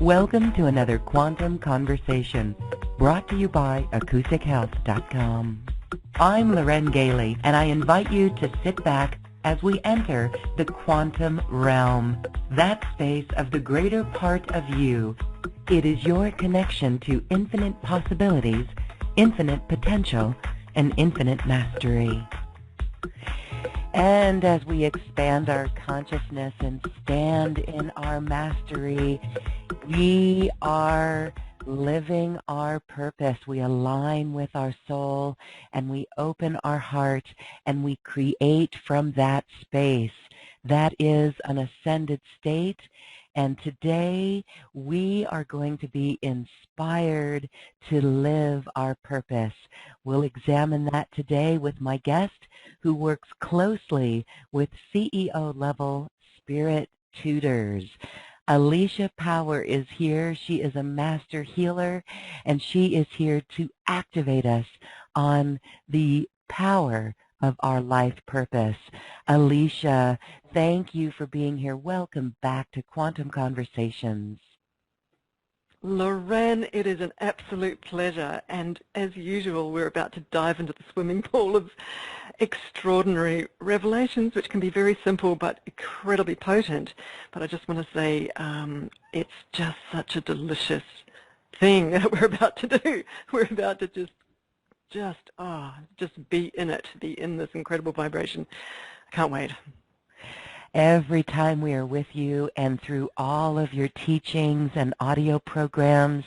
Welcome to another Quantum Conversation, brought to you by AcousticHealth.com. I'm Loren Gailey, and I invite you to sit back as we enter the quantum realm, that space of the greater part of you. It is your connection to infinite possibilities, infinite potential, and infinite mastery. And as we expand our consciousness and stand in our mastery, we are living our purpose. We align with our soul and we open our heart and we create from that space. That is an ascended state. And today we are going to be inspired to live our purpose. We'll examine that today with my guest who works closely with CEO-level spirit tutors. Alicia Power is here. She is a master healer, and she is here to activate us on the power of our life purpose. Alicia, thank you for being here. Welcome back to Quantum Conversations. Loren, it is an absolute pleasure, and as usual we're about to dive into the swimming pool of extraordinary revelations, which can be very simple but incredibly potent. But I just want to say it's just such a delicious thing that we're about to do. We're about to just be in it, be in this incredible vibration. I can't wait. Every time we are with you and through all of your teachings and audio programs,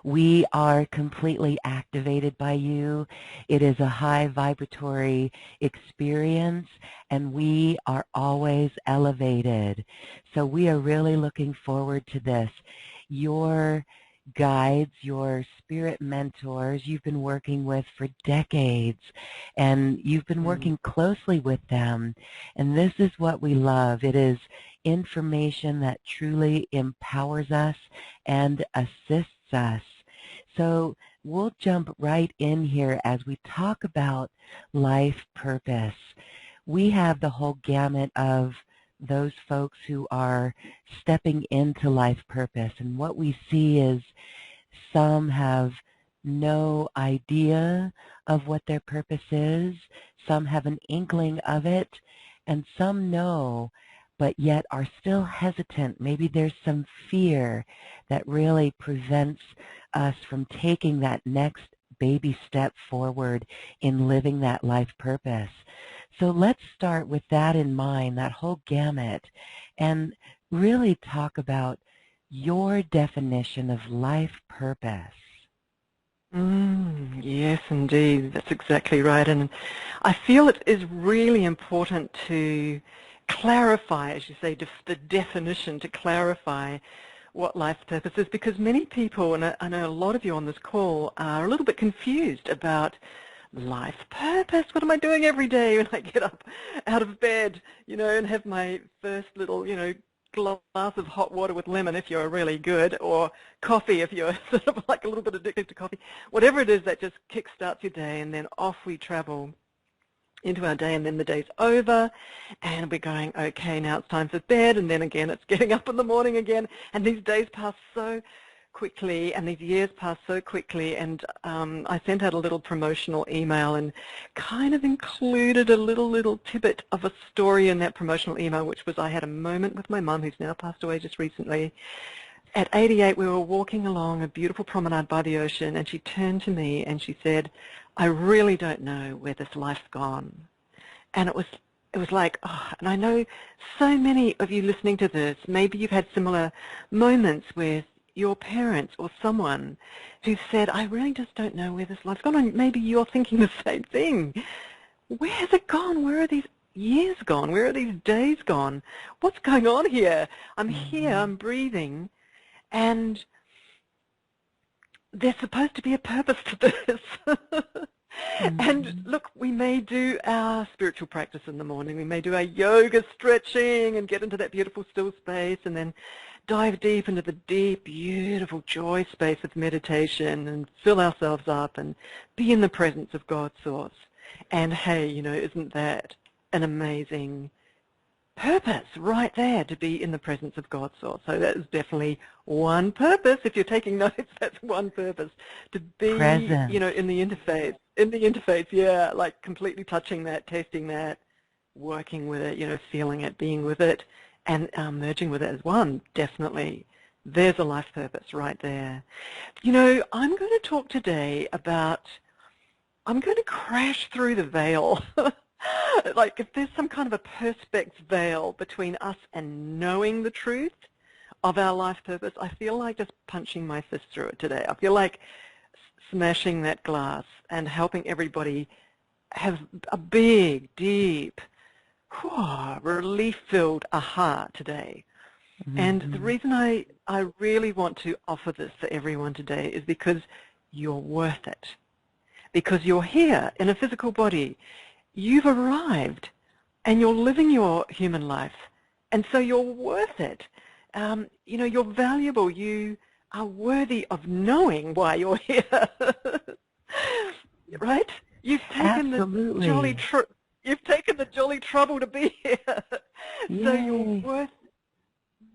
we are completely activated by you. It is a high vibratory experience, and we are always elevated. So we are really looking forward to this. Your guides, your spirit mentors, you've been working with for decades, and you've been working closely with them, and this is what we love. It is information that truly empowers us and assists us. So we'll jump right in here as we talk about life purpose. We have the whole gamut of those folks who are stepping into life purpose, and what we see is some have no idea of what their purpose is, some have an inkling of it, and some know but yet are still hesitant. Maybe there's some fear that really prevents us from taking that next baby step forward in living that life purpose. So let's start with that in mind, that whole gamut, and really talk about your definition of life purpose. Yes, indeed. That's exactly right. And I feel it is really important to clarify, as you say, the definition, to clarify what life purpose is, because many people, and I know a lot of you on this call, are a little bit confused about life purpose. What am I doing every day when I get up out of bed, and have my first little, glass of hot water with lemon if you're really good, or coffee if you're sort of like a little bit addicted to coffee. Whatever it is that just kickstarts your day, and then off we travel into our day, and then the day's over, and we're going, okay, now it's time for bed, and then again it's getting up in the morning again, and these days pass so quickly, and these years pass so quickly. And I sent out a little promotional email and kind of included a little tidbit of a story in that promotional email, which was I had a moment with my mum, who's now passed away just recently. At 88, we were walking along a beautiful promenade by the ocean, and she turned to me and she said, I really don't know where this life's gone. And it was like, and I know so many of you listening to this, maybe you've had similar moments with your parents or someone who said, I really just don't know where this life's gone. And maybe you're thinking the same thing. Where has it gone? Where are these years gone? Where are these days gone? What's going on here? I'm here, I'm breathing, and there's supposed to be a purpose to this. And look, we may do our spiritual practice in the morning. We may do our yoga stretching and get into that beautiful still space, and then dive deep into the deep, beautiful joy space of meditation and fill ourselves up and be in the presence of God's source. And hey, isn't that an amazing purpose right there to be in the presence of God's source. So that is definitely one purpose. If you're taking notes, that's one purpose. To be, Present. in the interface. In the interface, yeah, like completely touching that, tasting that, working with it, feeling it, being with it, and merging with it as one, definitely. There's a life purpose right there. I'm going to talk today about, I'm going to crash through the veil. Like if there's some kind of a perspex veil between us and knowing the truth of our life purpose, I feel like just punching my fist through it today. I feel like smashing that glass and helping everybody have a big, deep, relief-filled aha today. And the reason I really want to offer this for everyone today is because you're worth it. Because you're here in a physical body. You've arrived and you're living your human life. And so you're worth it. You're valuable. You are worthy of knowing why you're here. Right? You've taken Absolutely. you've taken the jolly trouble to be here. Yay. So you're worth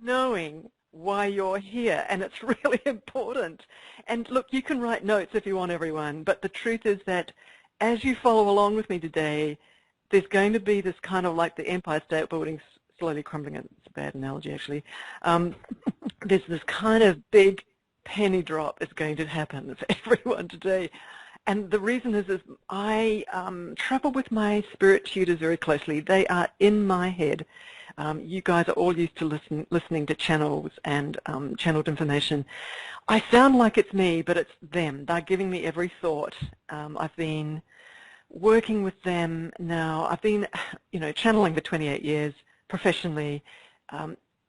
knowing why you're here, and it's really important. And look, you can write notes if you want, everyone, but the truth is that as you follow along with me today, there's going to be this kind of like the Empire State Building slowly crumbling. It's a bad analogy, actually. There's this kind of big penny drop is going to happen for everyone today. And the reason is I travel with my spirit tutors very closely. They are in my head. You guys are all used to listening to channels and channeled information. I sound like it's me, but it's them. They're giving me every thought. I've been working with them now. I've been, channeling for 28 years professionally.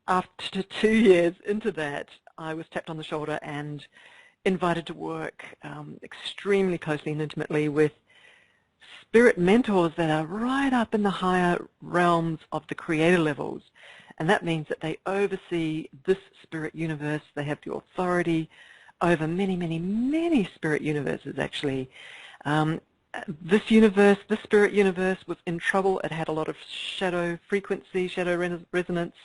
After 2 years into that, I was tapped on the shoulder and invited to work extremely closely and intimately with spirit mentors that are right up in the higher realms of the creator levels. And that means that they oversee this spirit universe. They have the authority over many, many, many spirit universes, actually. This spirit universe was in trouble. It had a lot of shadow frequency, shadow resonance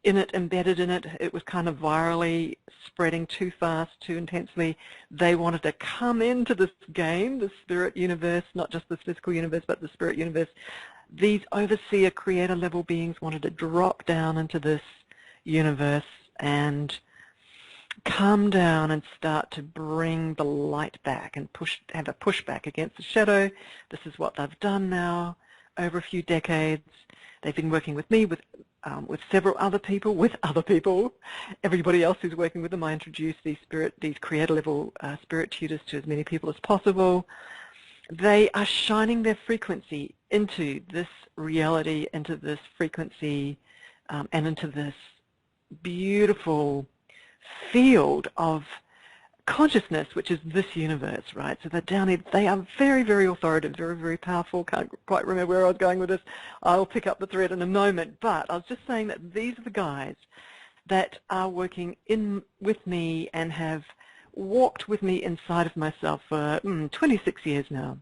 in it, embedded in it. It was kind of virally spreading too fast, too intensely. They wanted to come into this game, the spirit universe, not just the physical universe, but the spirit universe. These overseer creator level beings wanted to drop down into this universe and come down and start to bring the light back and have a pushback against the shadow. This is what they've done now over a few decades. They've been working with me, with several other people, everybody else who's working with them. I introduce these creator level spirit tutors to as many people as possible. They are shining their frequency into this reality, into this frequency, and into this beautiful field of consciousness, which is this universe, right? So they're down here. They are very, very authoritative, very, very powerful. Can't quite remember where I was going with this. I'll pick up the thread in a moment. But I was just saying that these are the guys that are working with me and have walked with me inside of myself for 26 years now.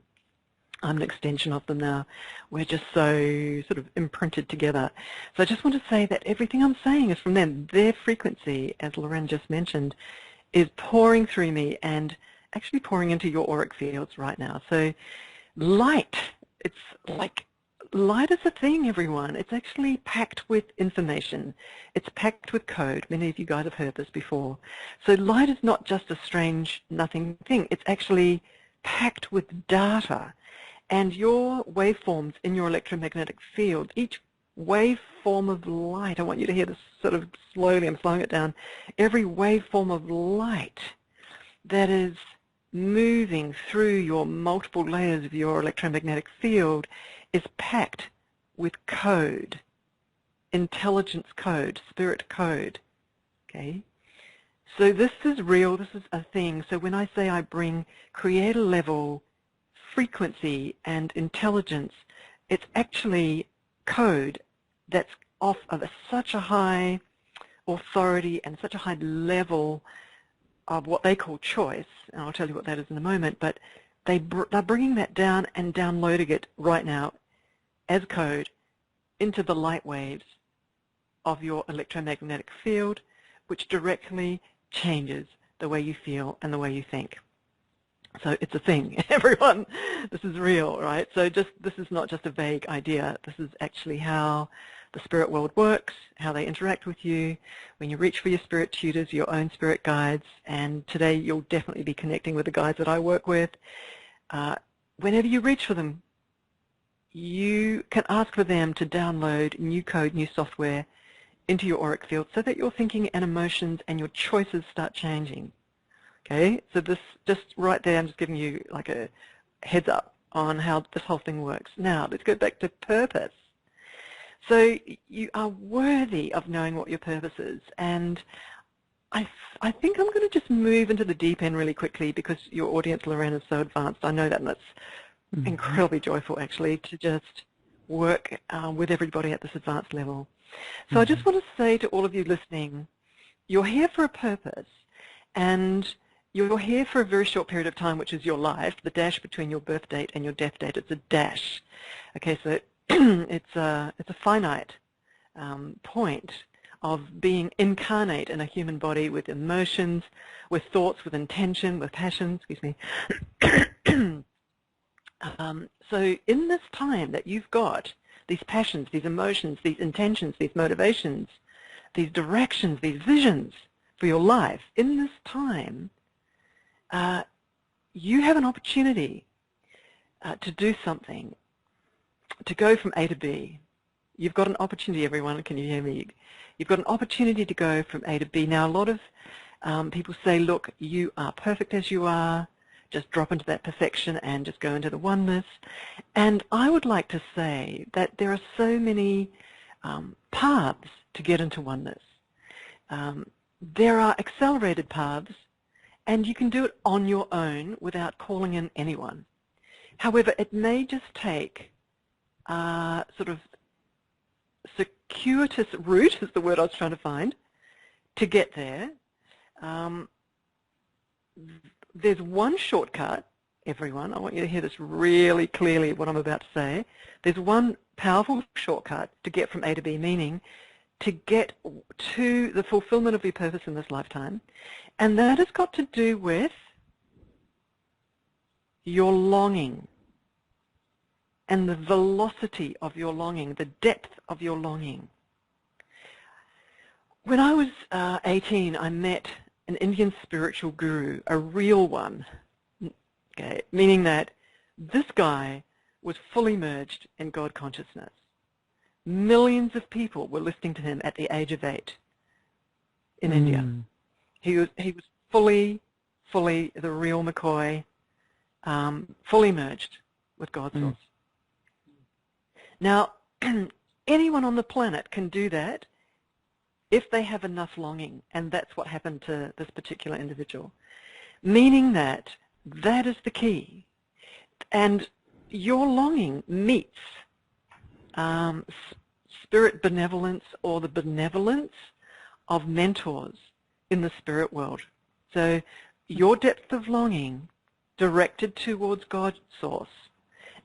I'm an extension of them now. We're just so sort of imprinted together. So I just want to say that everything I'm saying is from them. Their frequency, as Lorraine just mentioned, is pouring through me and actually pouring into your auric fields right now. So light, it's like light is a thing, everyone. It's actually packed with information. It's packed with code. Many of you guys have heard this before. So light is not just a strange nothing thing. It's actually packed with data. And your waveforms in your electromagnetic field, each waveform of light, I want you to hear this sort of slowly, I'm slowing it down. Every waveform of light that is moving through your multiple layers of your electromagnetic field is packed with code, intelligence code, spirit code, okay? So this is real, this is a thing. So when I say I bring creator level frequency and intelligence, it's actually code that's off of such a high authority and such a high level of what they call choice, and I'll tell you what that is in a moment, but they're bringing that down and downloading it right now as code into the light waves of your electromagnetic field, which directly changes the way you feel and the way you think. So it's a thing, everyone. This is real, right? So this is not just a vague idea. This is actually how the spirit world works, how they interact with you. When you reach for your spirit tutors, your own spirit guides, and today you'll definitely be connecting with the guides that I work with. Whenever you reach for them, you can ask for them to download new code, new software into your auric field so that your thinking and emotions and your choices start changing. Okay, so this just right there, I'm just giving you like a heads up on how this whole thing works. Now, let's go back to purpose. So you are worthy of knowing what your purpose is, and I think I'm going to just move into the deep end really quickly because your audience, Lorraine, is so advanced. I know that, and it's incredibly joyful, actually, to just work with everybody at this advanced level. So I just want to say to all of you listening, you're here for a purpose, and you're here for a very short period of time, which is your life. The dash between your birth date and your death date, it's a dash. Okay, so it's a finite point of being incarnate in a human body with emotions, with thoughts, with intention, with passion, excuse me. So in this time that you've got these passions, these emotions, these intentions, these motivations, these directions, these visions for your life, in this time, you have an opportunity to do something, to go from A to B. You've got an opportunity, everyone, can you hear me? You've got an opportunity to go from A to B. Now, a lot of people say, look, you are perfect as you are, just drop into that perfection and just go into the oneness. And I would like to say that there are so many paths to get into oneness. There are accelerated paths, and you can do it on your own without calling in anyone. However, it may just take sort of circuitous route, is the word I was trying to find, to get there. There's one shortcut, everyone. I want you to hear this really clearly, what I'm about to say. There's one powerful shortcut to get from A to B, meaning to get to the fulfillment of your purpose in this lifetime, and that has got to do with your longing and the velocity of your longing, the depth of your longing. When I was 18, I met an Indian spiritual guru, a real one, okay, meaning that this guy was fully merged in God consciousness. Millions of people were listening to him at the age of 8 in India. He was fully the real McCoy, fully merged with God's source. Now, anyone on the planet can do that if they have enough longing, and that's what happened to this particular individual, meaning that that is the key. And your longing meets spirit benevolence or the benevolence of mentors in the spirit world. So your depth of longing directed towards God's source.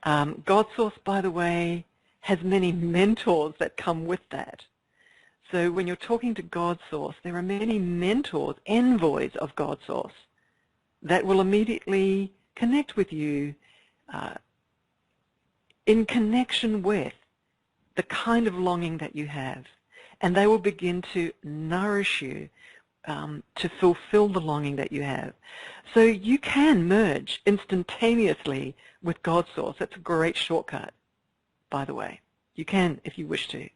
God's source, by the way, has many mentors that come with that. So when you're talking to God's source, there are many mentors, envoys of God's source that will immediately connect with you in connection with the kind of longing that you have. And they will begin to nourish you to fulfill the longing that you have. So you can merge instantaneously with God's source. That's a great shortcut, by the way. You can if you wish to,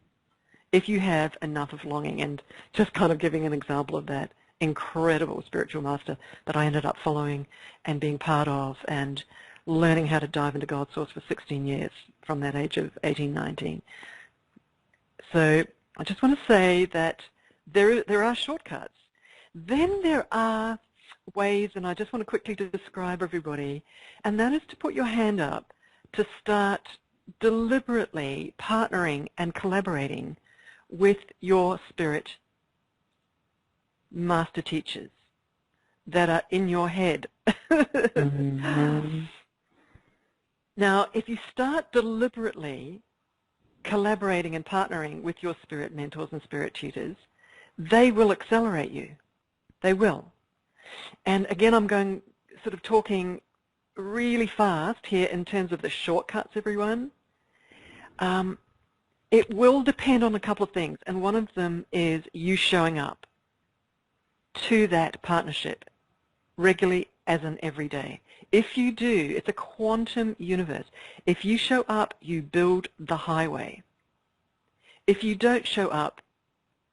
if you have enough of longing. And just kind of giving an example of that incredible spiritual master that I ended up following and being part of and learning how to dive into God's source for 16 years from that age of 18, 19. So I just want to say that there are shortcuts. Then there are ways, and I just want to quickly describe everybody, and that is to put your hand up to start deliberately partnering and collaborating with your spirit master teachers that are in your head. Now, if you start deliberately collaborating and partnering with your spirit mentors and spirit tutors, they will accelerate you. They will. And again, I'm going sort of talking really fast here in terms of the shortcuts, everyone. It will depend on a couple of things, and one of them is you showing up to that partnership regularly as an everyday. If you do, it's a quantum universe. If you show up, you build the highway. If you don't show up,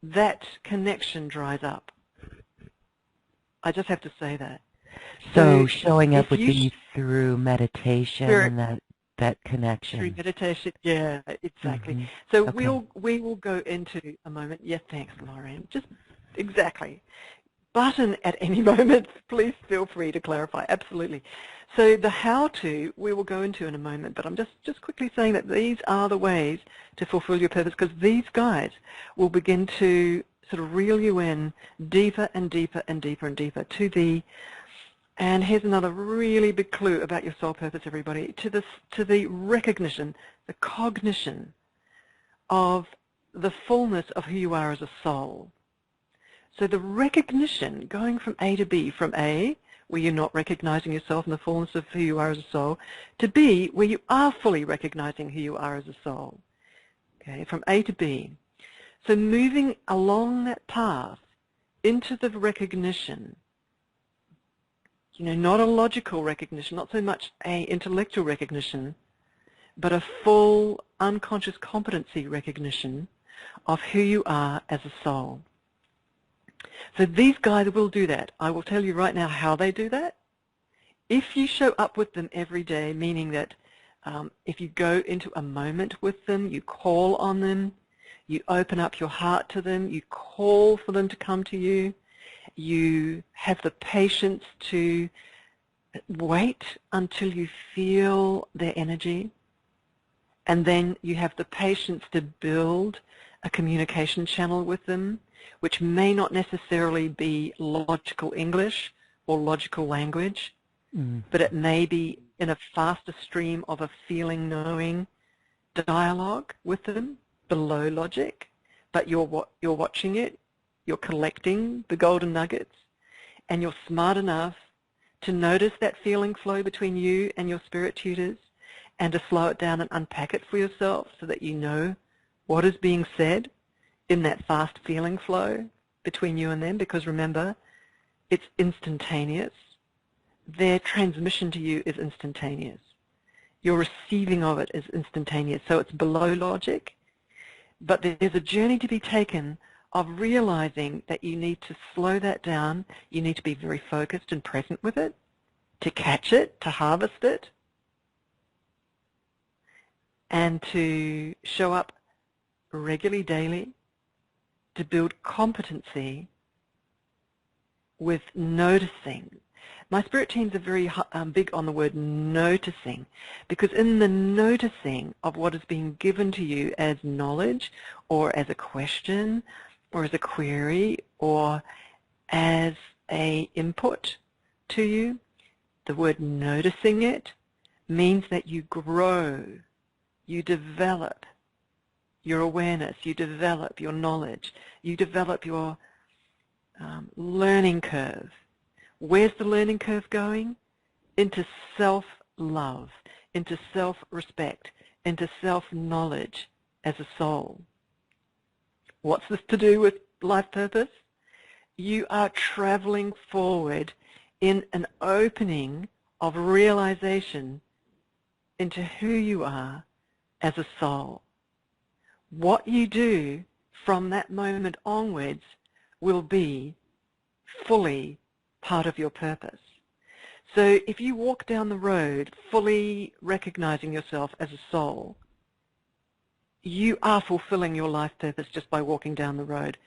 that connection dries up. I just have to say that. So showing up would be through meditation and that connection. Through meditation, yeah, exactly. So okay. we will go into a moment. Yeah, thanks, Lauren. Just exactly. Button at any moment, please feel free to clarify. Absolutely. So the how-to we will go into in a moment, but I'm just quickly saying that these are the ways to fulfill your purpose, because these guides will begin to sort of reel you in deeper and deeper and deeper and deeper to the, and here's another really big clue about your soul purpose, everybody, to the recognition, the cognition of the fullness of who you are as a soul. So the recognition, going from A to B, from A, where you're not recognizing yourself in the fullness of who you are as a soul, to B, where you are fully recognizing who you are as a soul. Okay, from A to B. So moving along that path into the recognition, you know, not a logical recognition, not so much an intellectual recognition, but a full unconscious competency recognition of who you are as a soul. So these guides will do that. I will tell you right now how they do that. If you show up with them every day, meaning that if you go into a moment with them, you call on them, you open up your heart to them, you call for them to come to you, you have the patience to wait until you feel their energy, and then you have the patience to build a communication channel with them, which may not necessarily be logical English or logical language, but it may be in a faster stream of a feeling, knowing dialogue with them below logic, but you're watching it, you're collecting the golden nuggets, and you're smart enough to notice that feeling flow between you and your spirit tutors and to slow it down and unpack it for yourself so that you know what is being said in that fast feeling flow between you and them, because remember, it's instantaneous. Their transmission to you is instantaneous. Your receiving of it is instantaneous, so it's below logic, but there's a journey to be taken of realizing that you need to slow that down, you need to be very focused and present with it, to catch it, to harvest it, and to show up regularly, daily, to build competency with noticing. My spirit teams are very big on the word noticing, because in the noticing of what is being given to you as knowledge or as a question or as a query or as an input to you, the word noticing it means that you grow, you develop your awareness, you develop your knowledge, you develop your learning curve. Where's the learning curve going? Into self-love, into self-respect, into self-knowledge as a soul. What's this to do with life purpose? You are traveling forward in an opening of realization into who you are as a soul. What you do from that moment onwards will be fully part of your purpose. So if you walk down the road fully recognizing yourself as a soul, you are fulfilling your life purpose just by walking down the road.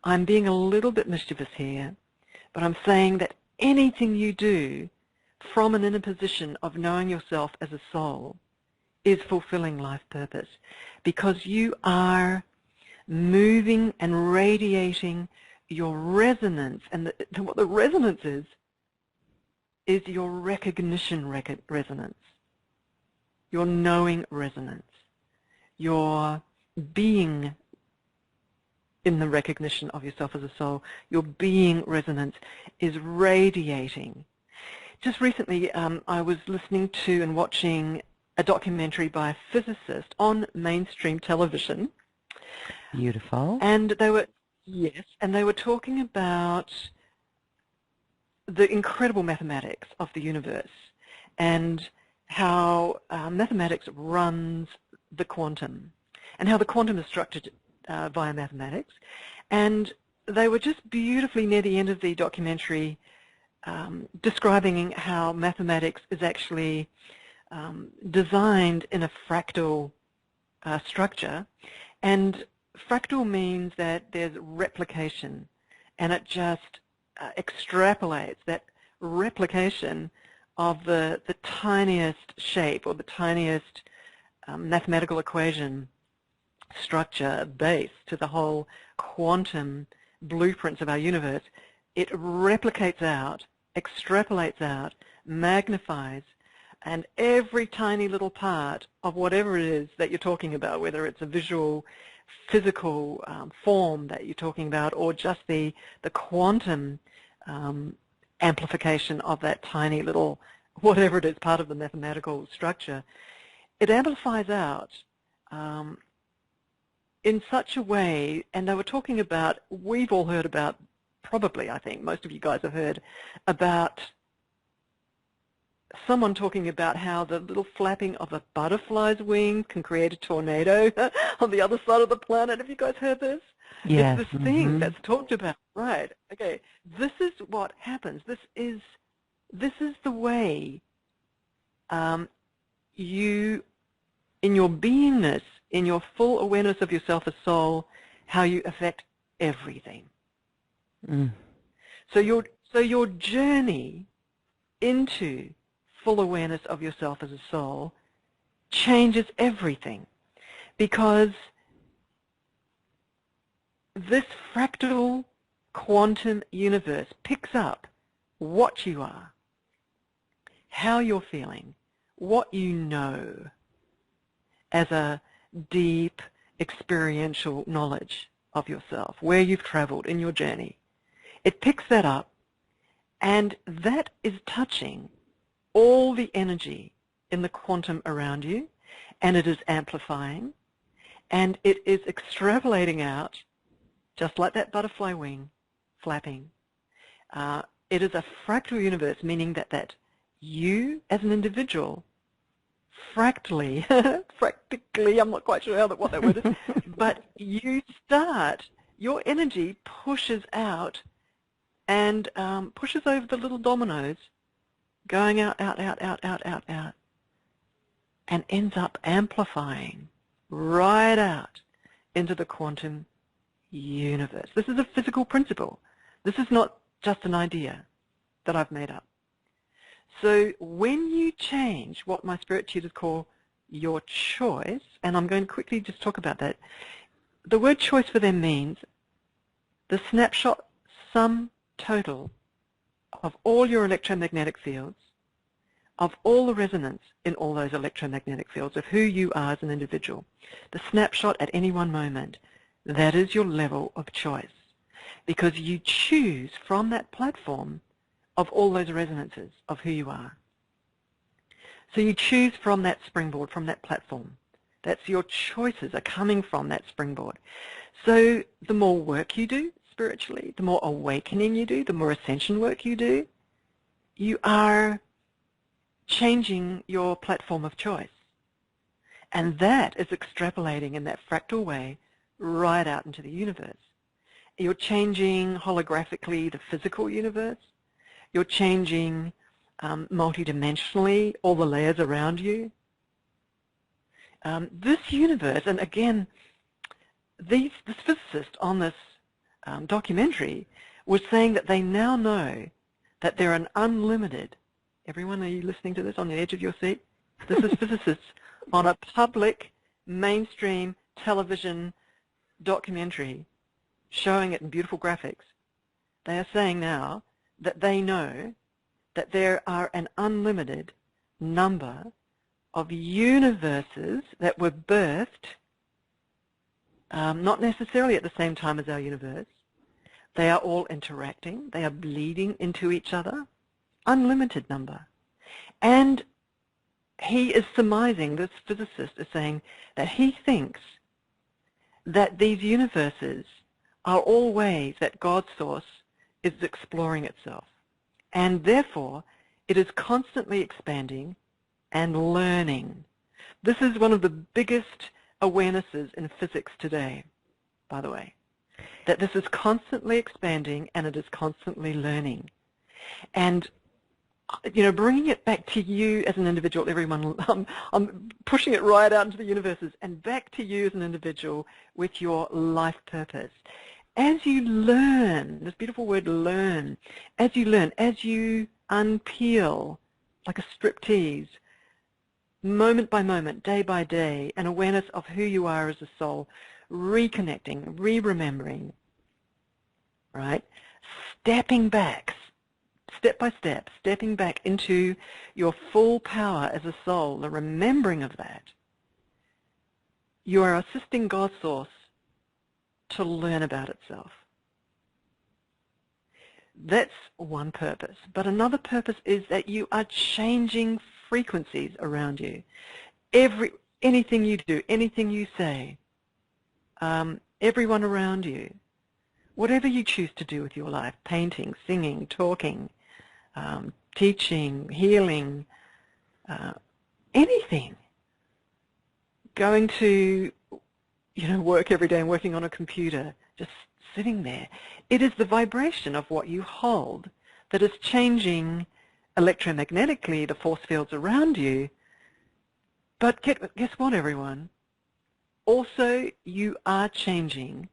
I'm being a little bit mischievous here, but I'm saying that anything you do from an inner position of knowing yourself as a soul is fulfilling life purpose, because you are moving and radiating your resonance, and what the resonance is your recognition resonance, your knowing resonance, your being in the recognition of yourself as a soul, your being resonance is radiating. Just recently, I was listening to and watching a documentary by a physicist on mainstream television. Beautiful. And they were, yes, and they were talking about the incredible mathematics of the universe and how mathematics runs the quantum and how the quantum is structured via mathematics. And they were just beautifully near the end of the documentary describing how mathematics is actually designed in a fractal structure. And fractal means that there's replication, and it just extrapolates that replication of the tiniest shape or the tiniest mathematical equation structure base to the whole quantum blueprints of our universe. It replicates out, extrapolates out, magnifies, and every tiny little part of whatever it is that you're talking about, whether it's a visual, physical form that you're talking about, or just the quantum amplification of that tiny little, whatever it is, part of the mathematical structure, it amplifies out in such a way, and they were talking about, we've all heard about, probably, I think, most of you guys have heard about someone talking about how the little flapping of a butterfly's wing can create a tornado on the other side of the planet. Have you guys heard this? Yes. It's this thing that's talked about. Right. Okay. This is what happens. This is the way you, in your beingness, in your full awareness of yourself as soul, how you affect everything. Mm. So your journey into full awareness of yourself as a soul changes everything, because this fractal quantum universe picks up what you are, how you're feeling, what you know as a deep experiential knowledge of yourself, where you've traveled in your journey. It picks that up, and that is touching all the energy in the quantum around you, and it is amplifying, and it is extrapolating out, just like that butterfly wing flapping. It is a fractal universe, meaning that you as an individual fractally, practically, I'm not quite sure what that word is, but you start, your energy pushes out and pushes over the little dominoes, going out, out, out, out, out, out, out, and ends up amplifying right out into the quantum universe. This is a physical principle. This is not just an idea that I've made up. So when you change what my spirit tutors call your choice, and I'm going to quickly just talk about that, the word choice for them means the snapshot sum total of all your electromagnetic fields, of all the resonance in all those electromagnetic fields, of who you are as an individual. The snapshot at any one moment, that is your level of choice, because you choose from that platform of all those resonances of who you are. So you choose from that springboard, from that platform. That's your choices are coming from that springboard. So the more work you do spiritually, the more awakening you do, the more ascension work you do, you are changing your platform of choice. And that is extrapolating in that fractal way right out into the universe. You're changing holographically the physical universe. You're changing multidimensionally all the layers around you. This universe, and again, this physicist on this documentary was saying that they now know that there are an unlimited, everyone, are you listening to this on the edge of your seat? This is physicists on a public mainstream television documentary showing it in beautiful graphics. They are saying now that they know that there are an unlimited number of universes that were birthed not necessarily at the same time as our universe. They are all interacting. They are bleeding into each other. Unlimited number. And he is surmising, this physicist is saying that he thinks that these universes are all ways that God's source is exploring itself. And therefore, it is constantly expanding and learning. This is one of the biggest awarenesses in physics today, by the way, that this is constantly expanding and it is constantly learning. And bringing it back to you as an individual, everyone, I'm pushing it right out into the universes and back to you as an individual with your life purpose. As you learn, this beautiful word learn, as you learn, as you unpeel, like a striptease, moment by moment, day by day, an awareness of who you are as a soul, reconnecting, re-remembering, right? Stepping back, step by step, stepping back into your full power as a soul, the remembering of that, you are assisting God's source to learn about itself. That's one purpose. But another purpose is that you are changing frequencies around you. Anything you do, anything you say, everyone around you, whatever you choose to do with your life, painting, singing, talking, teaching, healing, anything, going to work every day and working on a computer, just sitting there. It is the vibration of what you hold that is changing electromagnetically the force fields around you. But guess what, everyone? Also, you are changing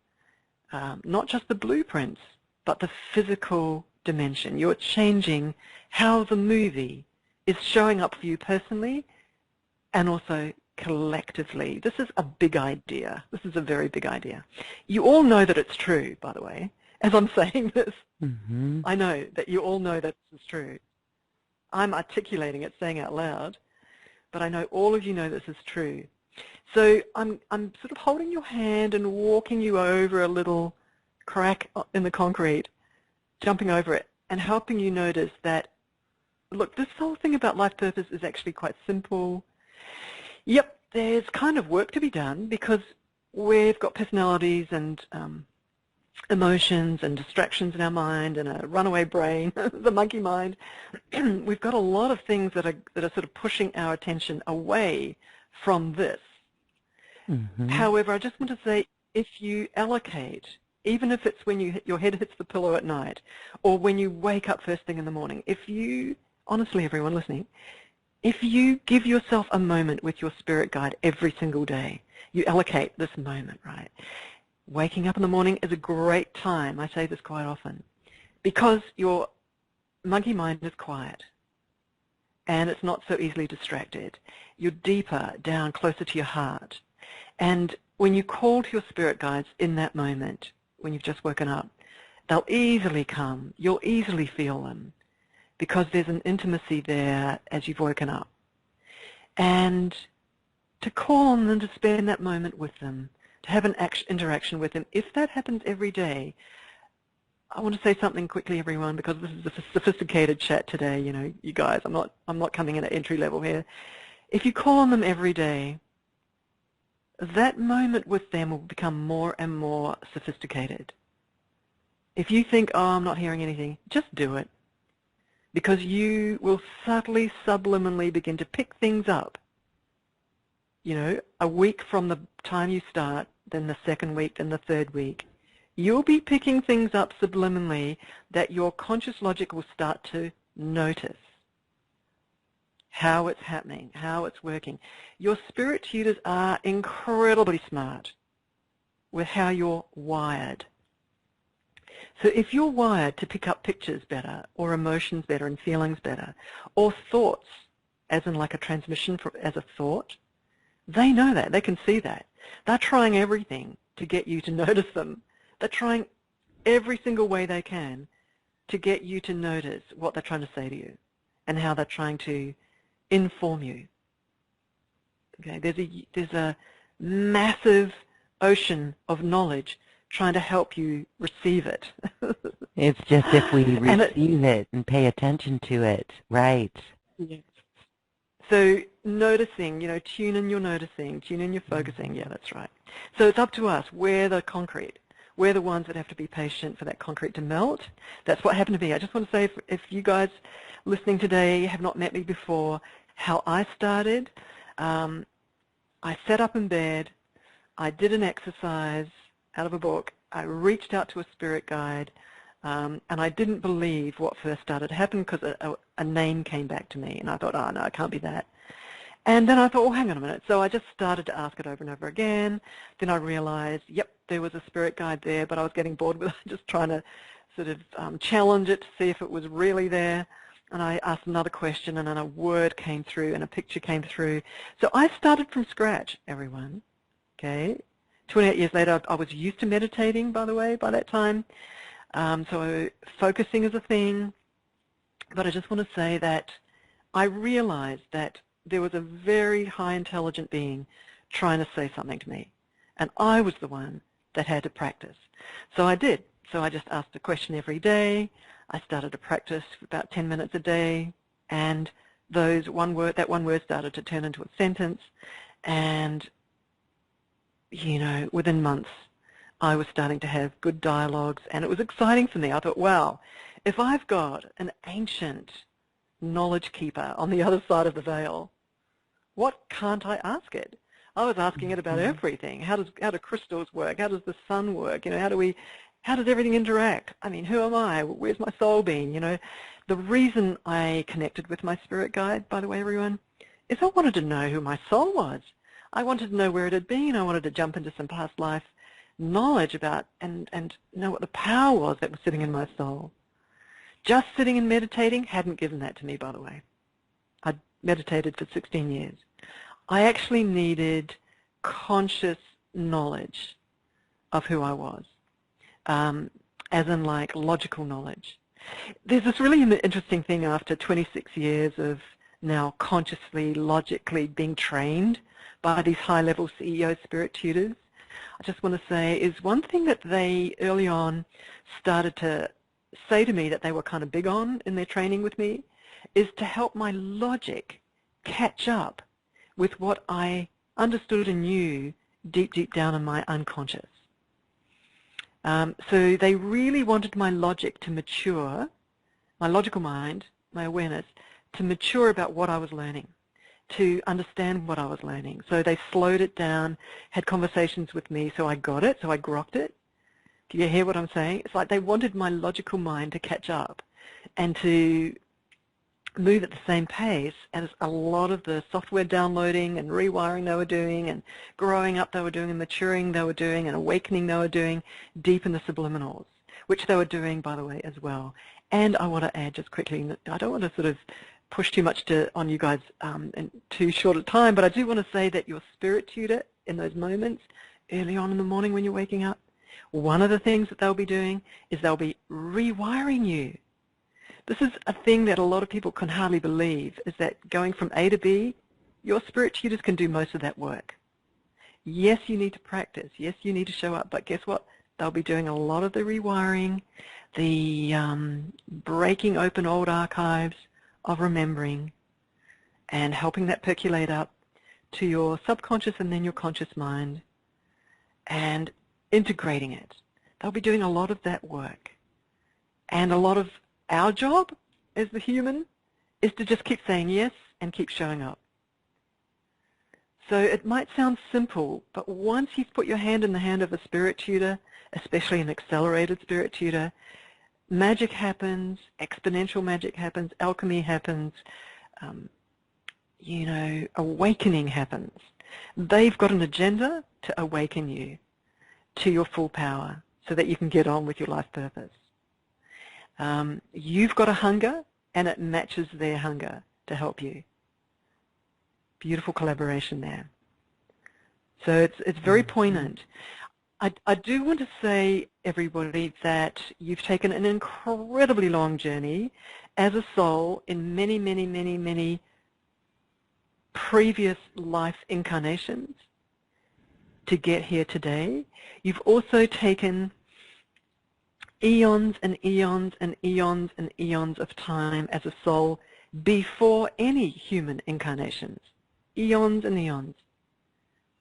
not just the blueprints, but the physical dimension. You're changing how the movie is showing up for you personally and also collectively. This is a big idea. This is a very big idea. You all know that it's true, by the way, as I'm saying this. Mm-hmm. I know that you all know that this is true. I'm articulating it, saying out loud, but I know all of you know this is true. So I'm sort of holding your hand and walking you over a little crack in the concrete, jumping over it, and helping you notice that, look, this whole thing about life purpose is actually quite simple. Yep, there's kind of work to be done because we've got personalities and emotions and distractions in our mind and a runaway brain, the monkey mind. We've got a lot of things that are sort of pushing our attention away from this. Mm-hmm. However, I just want to say, if you allocate, even if it's when your head hits the pillow at night or when you wake up first thing in the morning, if you, honestly, everyone listening, if you give yourself a moment with your spirit guide every single day, you allocate this moment, right? Waking up in the morning is a great time. I say this quite often because your monkey mind is quiet and it's not so easily distracted. You're deeper down, closer to your heart. And when you call to your spirit guides in that moment, when you've just woken up, they'll easily come. You'll easily feel them because there's an intimacy there as you've woken up. And to call on them, to spend that moment with them, to have an interaction with them, if that happens every day, I want to say something quickly, everyone, because this is a sophisticated chat today, you guys. I'm not coming in at entry level here. If you call on them every day, that moment with them will become more and more sophisticated. If you think, oh, I'm not hearing anything, just do it. Because you will subtly, subliminally begin to pick things up. A week from the time you start, then the second week, then the third week, you'll be picking things up subliminally that your conscious logic will start to notice how it's happening, how it's working. Your spirit tutors are incredibly smart with how you're wired. So if you're wired to pick up pictures better, or emotions better, and feelings better, or thoughts, as in like a transmission as a thought, they know that. They can see that. They're trying everything to get you to notice them. They're trying every single way they can to get you to notice what they're trying to say to you and how they're trying to inform you. Okay, there's a massive ocean of knowledge trying to help you receive it. It's just if we And receive it and pay attention to it, right? yes. So noticing, tune in your noticing, tune in your focusing. Yeah, that's right. So it's up to us. We're the concrete. We're the ones that have to be patient for that concrete to melt. That's what happened to me. I just want to say, if you guys listening today have not met me before, how I started, I sat up in bed, I did an exercise out of a book, I reached out to a spirit guide, and I didn't believe what first started to happen because a name came back to me, and I thought, oh no, it can't be that. And then I thought, oh, hang on a minute. So I just started to ask it over and over again. Then I realized, yep, there was a spirit guide there, but I was getting bored with just trying to sort of challenge it to see if it was really there. And I asked another question, and then a word came through and a picture came through. So I started from scratch, everyone. Okay. 28 years later, I was used to meditating, by the way, by that time. So focusing is a thing. But I just want to say that I realized that there was a very high intelligent being trying to say something to me. And I was the one that had to practice. So I did. So I just asked a question every day. I started to practice for about 10 minutes a day. And that one word started to turn into a sentence. And, within months, I was starting to have good dialogues. And it was exciting for me. I thought, wow, if I've got an ancient knowledge keeper on the other side of the veil, what can't I ask it? I was asking it about everything. How do crystals work? How does the sun work? How does everything interact? I mean, who am I? Where's my soul been? The reason I connected with my spirit guide, by the way, everyone, is I wanted to know who my soul was. I wanted to know where it had been. I wanted to jump into some past life knowledge about and know what the power was that was sitting in my soul. Just sitting and meditating hadn't given that to me, by the way. I'd meditated for 16 years. I actually needed conscious knowledge of who I was, as in like logical knowledge. There's this really interesting thing after 26 years of now consciously, logically being trained by these high-level CEO spirit tutors. I just want to say is one thing that they early on started to say to me that they were kind of big on in their training with me is to help my logic catch up with what I understood and knew deep, deep down in my unconscious. So they really wanted my logic to mature, my logical mind, my awareness, to mature about what I was learning, to understand what I was learning. So they slowed it down, had conversations with me, so I got it, so I grokked it. Do you hear what I'm saying? It's like they wanted my logical mind to catch up and to move at the same pace as a lot of the software downloading and rewiring they were doing and growing up they were doing and maturing they were doing and awakening they were doing deep in the subliminals, which they were doing, by the way, as well. And I want to add just quickly, I don't want to sort of push too much on you guys in too short a time, but I do want to say that your spirit tutor in those moments early on in the morning when you're waking up, one of the things that they'll be doing is they'll be rewiring you. This is a thing that a lot of people can hardly believe, is that going from A to B, your spirit tutors can do most of that work. Yes, you need to practice. Yes, you need to show up. But guess what? They'll be doing a lot of the rewiring, the breaking open old archives of remembering and helping that percolate up to your subconscious and then your conscious mind and integrating it. They'll be doing a lot of that work. And a lot of our job as the human is to just keep saying yes and keep showing up. So it might sound simple, but once you've put your hand in the hand of a spirit tutor, especially an accelerated spirit tutor, magic happens, exponential magic happens, alchemy happens, awakening happens. They've got an agenda to awaken you to your full power so that you can get on with your life purpose. You've got a hunger, and it matches their hunger to help you. Beautiful collaboration there. So it's very poignant. I do want to say, everybody, that you've taken an incredibly long journey as a soul in many, many, many, many previous life incarnations. to get here today. You've also taken eons and eons and eons and eons of time as a soul before any human incarnations. Eons and eons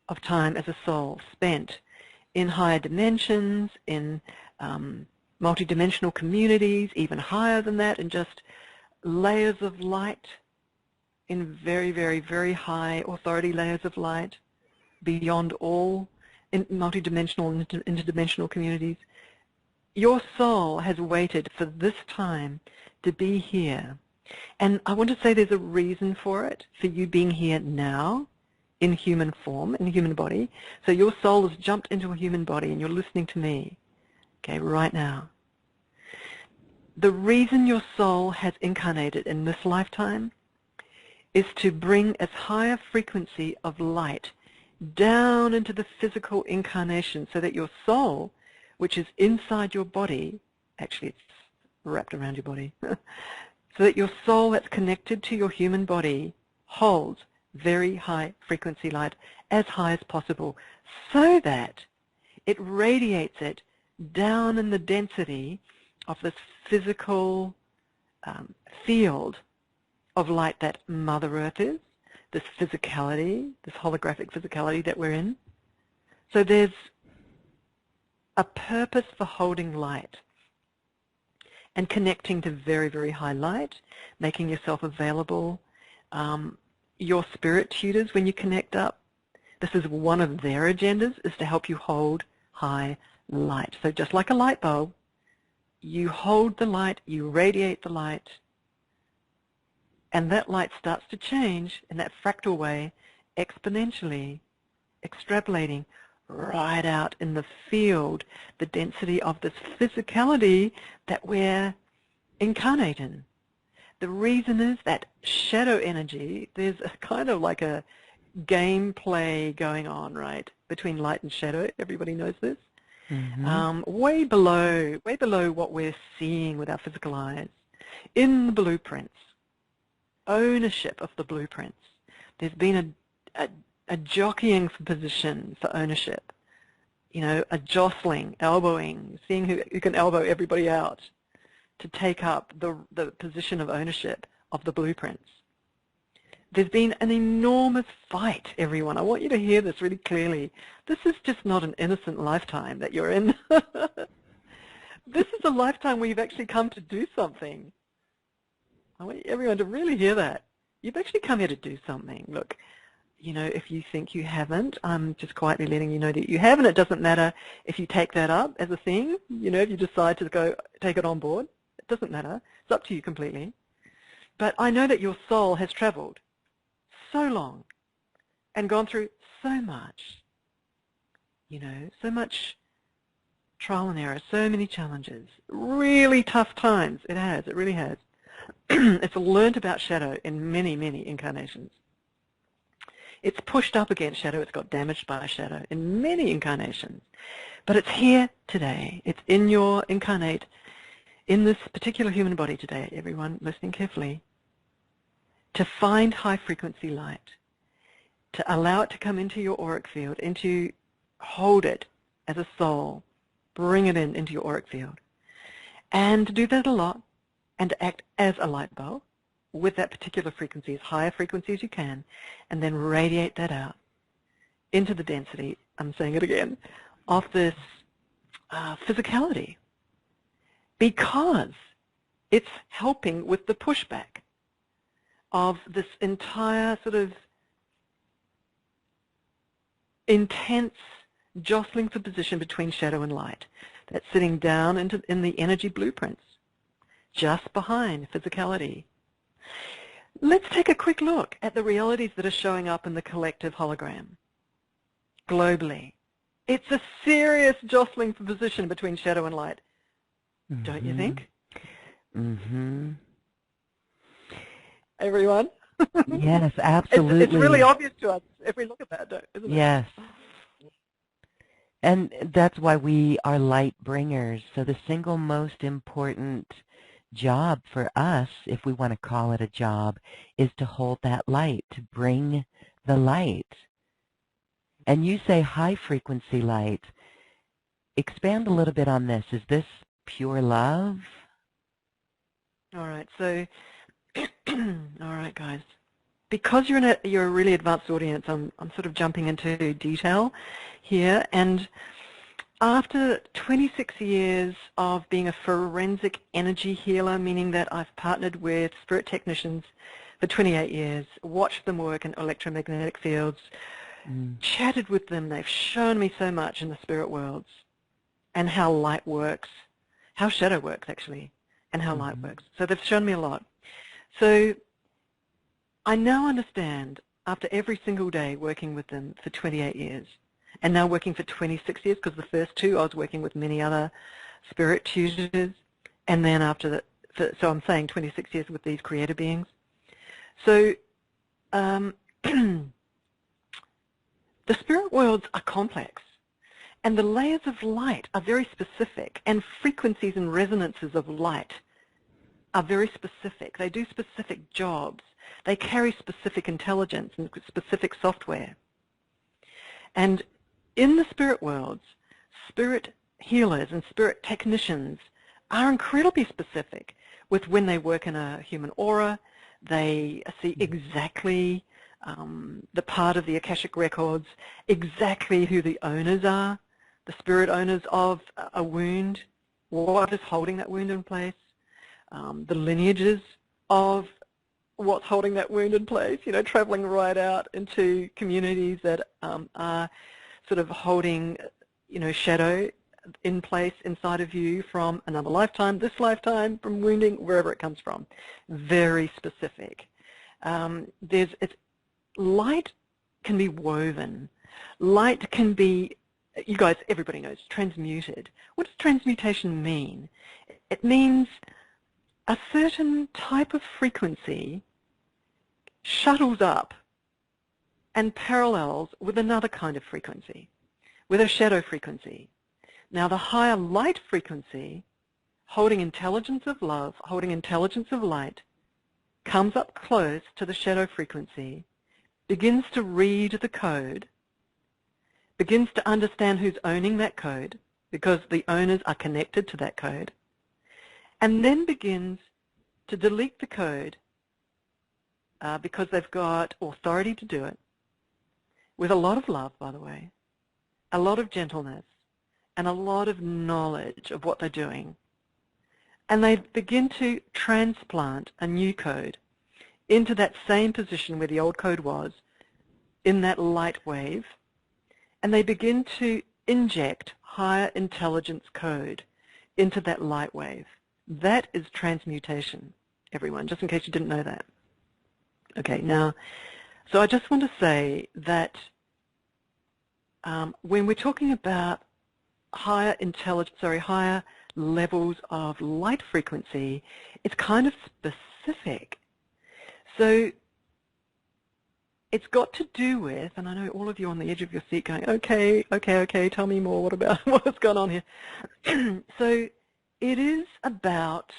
of time as a soul spent in higher dimensions, in multidimensional communities, even higher than that, in just layers of light, in very, very, very high authority layers of light, beyond all in multidimensional and interdimensional communities. Your soul has waited for this time to be here. And I want to say there's a reason for it, for you being here now, in human form, in a human body. So your soul has jumped into a human body and you're listening to me, okay, right now. The reason your soul has incarnated in this lifetime is to bring as high a frequency of light down into the physical incarnation so that your soul, which is inside your body, actually it's wrapped around your body, so that your soul that's connected to your human body holds very high frequency light, as high as possible, so that it radiates it down in the density of this physical field of light that Mother Earth is, this physicality, this holographic physicality that we're in. So there's a purpose for holding light and connecting to very, very high light, making yourself available. Your spirit tutors, when you connect up, this is one of their agendas, is to help you hold high light. So just like a light bulb, you hold the light, you radiate the light, and that light starts to change in that fractal way, exponentially, extrapolating right out in the field, the density of this physicality that we're incarnating. The reason is that shadow energy, there's a kind of like a gameplay going on, right, between light and shadow. Everybody knows this. Mm-hmm. Way below what we're seeing with our physical eyes. In the blueprints, ownership of the blueprints, there's been a jockeying for position, for ownership, you know, a jostling, elbowing, seeing who can elbow everybody out to take up the position of ownership of the blueprints. There's been an enormous fight, everyone. I want you to hear this really clearly. This is just not an innocent lifetime that you're in. This is a lifetime where you've actually come to do something. I want everyone to really hear that. You've actually come here to do something. Look, you know, if you think you haven't, I'm just quietly letting you know that you haven't. It doesn't matter if you take that up as a thing. You know, if you decide to go take it on board, it doesn't matter. It's up to you completely. But I know that your soul has traveled so long and gone through so much, you know, so much trial and error, so many challenges, really tough times. It has, it really has. It's learned about shadow in many, many incarnations. It's pushed up against shadow, it's got damaged by shadow in many incarnations. But it's here today. It's in your incarnate, in this particular human body today, everyone listening carefully, to find high frequency light, to allow it to come into your auric field, into hold it as a soul, bring it into your auric field, and to do that a lot, and to act as a light bulb with that particular frequency, as high a frequency as you can, and then radiate that out into the density, I'm saying it again, of this physicality, because it's helping with the pushback of this entire sort of intense jostling for position between shadow and light that's sitting down in the energy blueprints, just behind physicality. Let's take a quick look at the realities that are showing up in the collective hologram globally. It's a serious jostling for position between shadow and light, don't you think? Mm-hmm. Everyone? Yes, absolutely. It's really obvious to us if we look at that, isn't it? Yes. And that's why we are light bringers. So the single most important job for us, if we want to call it a job, is to hold that light, to bring the light. And you say high frequency light. Expand a little bit on this. Is this pure love? All right, so, all right, guys. Because you're a really advanced audience, I'm sort of jumping into detail here. And after 26 years of being a forensic energy healer, meaning that I've partnered with spirit technicians for 28 years, watched them work in electromagnetic fields, chatted with them, they've shown me so much in the spirit worlds and how light works, how shadow works actually, and how light works. So they've shown me a lot. So I now understand, after every single day working with them for 28 years, and now working for 26 years, because the first 2 I was working with many other spirit tutors, and then after that, so I'm saying 26 years with these creator beings. So the spirit worlds are complex, and the layers of light are very specific, and frequencies and resonances of light are very specific. They do specific jobs. They carry specific intelligence and specific software. And in the spirit worlds, spirit healers and spirit technicians are incredibly specific with when they work in a human aura. They see exactly the part of the Akashic records, exactly who the owners are, the spirit owners of a wound, what is holding that wound in place, the lineages of what's holding that wound in place, you know, traveling right out into communities that are sort of holding, you know, shadow in place inside of you from another lifetime, this lifetime, from wounding, wherever it comes from. Very specific. Light can be woven. Light can be, you guys, everybody knows, transmuted. What does transmutation mean? It means a certain type of frequency shuttles up and parallels with another kind of frequency, with a shadow frequency. Now the higher light frequency, holding intelligence of love, holding intelligence of light, comes up close to the shadow frequency, begins to read the code, begins to understand who's owning that code, because the owners are connected to that code, and then begins to delete the code because they've got authority to do it, with a lot of love, by the way, a lot of gentleness, and a lot of knowledge of what they're doing. And they begin to transplant a new code into that same position where the old code was, in that light wave, and they begin to inject higher intelligence code into that light wave. That is transmutation, everyone, just in case you didn't know that. Okay, now, so I just want to say that when we're talking about higher levels of light frequency, it's kind of specific. So it's got to do with, and I know all of you on the edge of your seat going, okay, tell me more, what about what's going on here? So it is about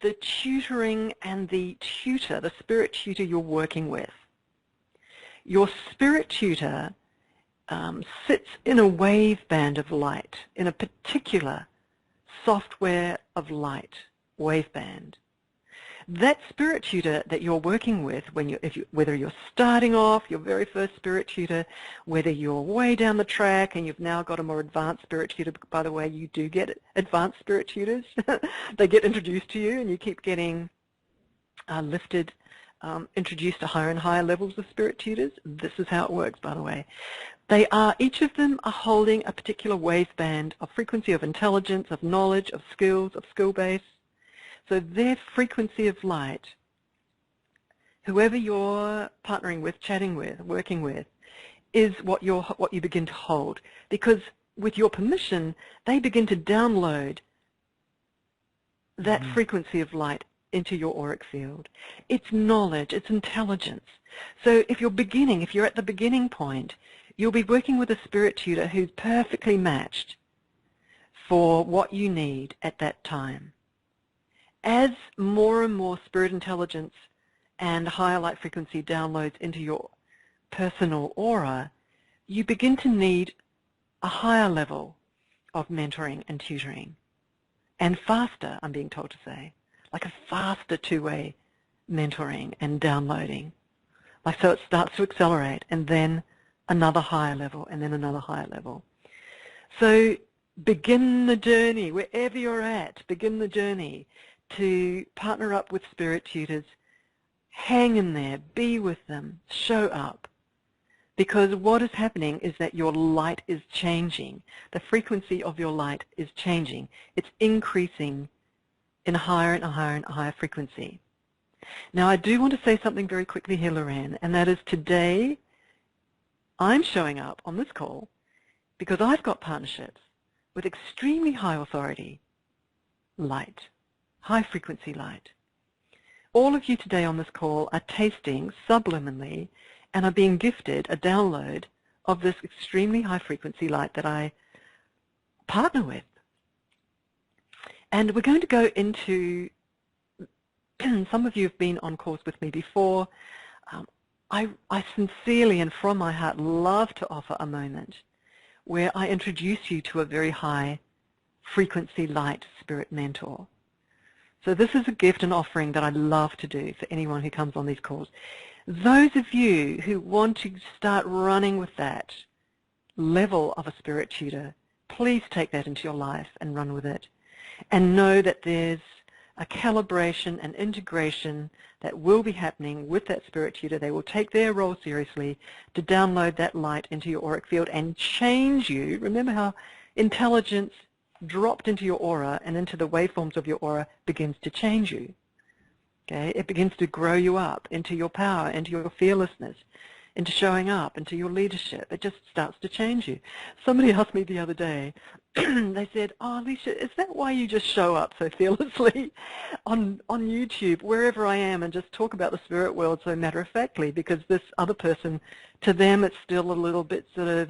the tutoring and the tutor, the spirit tutor you're working with. Your spirit tutor sits in a wave band of light, in a particular software of light, wave band. That spirit tutor that you're working with, whether you're starting off, your very first spirit tutor, whether you're way down the track and you've now got a more advanced spirit tutor, by the way, you do get advanced spirit tutors. They get introduced to you and you keep getting lifted, introduced to higher and higher levels of spirit tutors. This is how it works, by the way. Each of them are holding a particular wave band of frequency, of intelligence, of knowledge, of skills, of skill base. So their frequency of light, whoever you're partnering with, chatting with, working with, is what you begin to hold. Because with your permission, they begin to download that frequency of light into your auric field. It's knowledge, it's intelligence. So if you're at the beginning point, you'll be working with a spirit tutor who's perfectly matched for what you need at that time. As more and more spirit intelligence and higher light frequency downloads into your personal aura, you begin to need a higher level of mentoring and tutoring. And faster, I'm being told to say, like a faster two-way mentoring and downloading. Like, so it starts to accelerate, and then another higher level, and then another higher level. So begin the journey, wherever you're at, begin the journey to partner up with spirit tutors. Hang in there, be with them, show up. Because what is happening is that your light is changing. The frequency of your light is changing. It's increasing in a higher and a higher and a higher frequency. Now, I do want to say something very quickly here, Lorraine, and that is today I'm showing up on this call because I've got partnerships with extremely high authority light, high frequency light. All of you today on this call are tasting subliminally and are being gifted a download of this extremely high frequency light that I partner with. And we're going to go into, some of you have been on calls with me before. I sincerely and from my heart love to offer a moment where I introduce you to a very high frequency light spirit mentor. So this is a gift and offering that I love to do for anyone who comes on these calls. Those of you who want to start running with that level of a spirit tutor, please take that into your life and run with it. And know that there's a calibration and integration that will be happening with that spirit tutor. They will take their role seriously to download that light into your auric field and change you. Remember how intelligence dropped into your aura and into the waveforms of your aura begins to change you. Okay? It begins to grow you up into your power, into your fearlessness, into showing up, into your leadership. It just starts to change you. Somebody asked me the other day, they said, "Oh, Alicia, is that why you just show up so fearlessly on YouTube, wherever I am, and just talk about the spirit world so matter-of-factly?" Because this other person, to them, it's still a little bit sort of,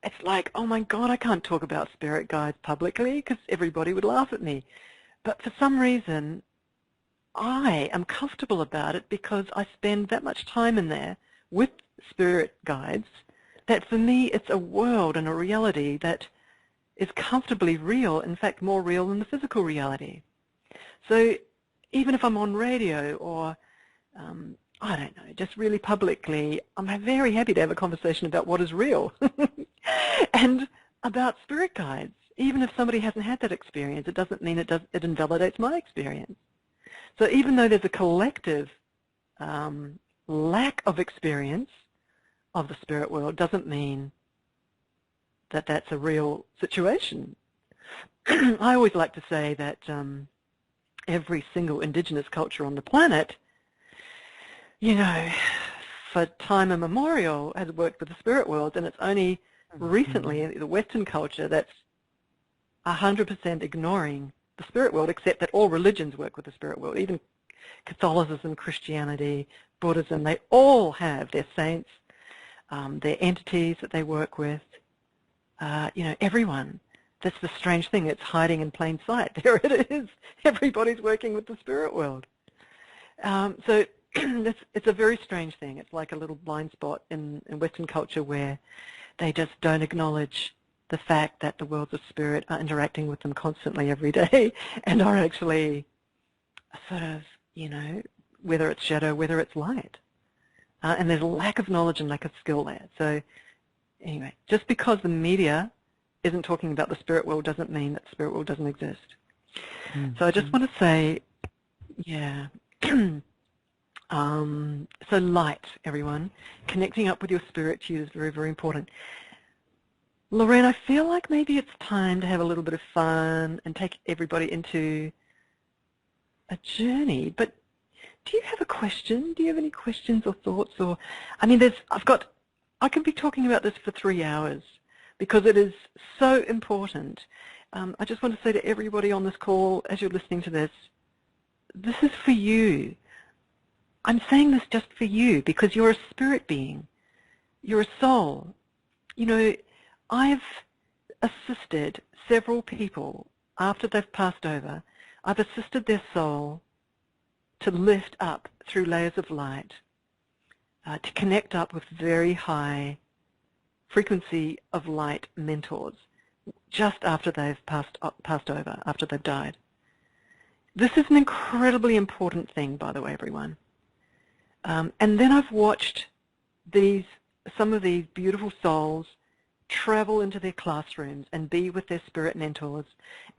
it's like, oh my God, I can't talk about spirit guides publicly because everybody would laugh at me. But for some reason, I am comfortable about it because I spend that much time in there with spirit guides that for me it's a world and a reality that is comfortably real, in fact more real than the physical reality. So even if I'm on radio or I don't know, just really publicly, I'm very happy to have a conversation about what is real and about spirit guides. Even if somebody hasn't had that experience, it doesn't mean it invalidates my experience. So even though there's a collective lack of experience of the spirit world, doesn't mean that that's a real situation. I always like to say that every single indigenous culture on the planet, you know, for time immemorial has worked with the spirit world, and it's only recently in the Western culture that's 100% ignoring the spirit world, except that all religions work with the spirit world. Even Catholicism, Christianity, Buddhism, they all have their saints, their entities that they work with. You know, everyone. That's the strange thing. It's hiding in plain sight. There it is. Everybody's working with the spirit world. So it's a very strange thing. It's like a little blind spot in Western culture where they just don't acknowledge the fact that the worlds of spirit are interacting with them constantly every day and are actually sort of, you know, whether it's shadow, whether it's light. And there's a lack of knowledge and lack of skill there. So anyway, just because the media isn't talking about the spirit world doesn't mean that the spirit world doesn't exist. So I just want to say, yeah, so light, everyone. Connecting up with your spirit to you is very, very important. Lorraine, I feel like maybe it's time to have a little bit of fun and take everybody into a journey. But do you have a question? Do you have any questions or thoughts? Or, I mean, I could be talking about this for 3 hours because it is so important. I just want to say to everybody on this call, as you're listening to this, this is for you. I'm saying this just for you because you're a spirit being. You're a soul. You know, I've assisted several people after they've passed over. I've assisted their soul to lift up through layers of light to connect up with very high frequency of light mentors just after they've passed over, after they've died. This is an incredibly important thing, by the way, everyone. And then I've watched some of these beautiful souls travel into their classrooms and be with their spirit mentors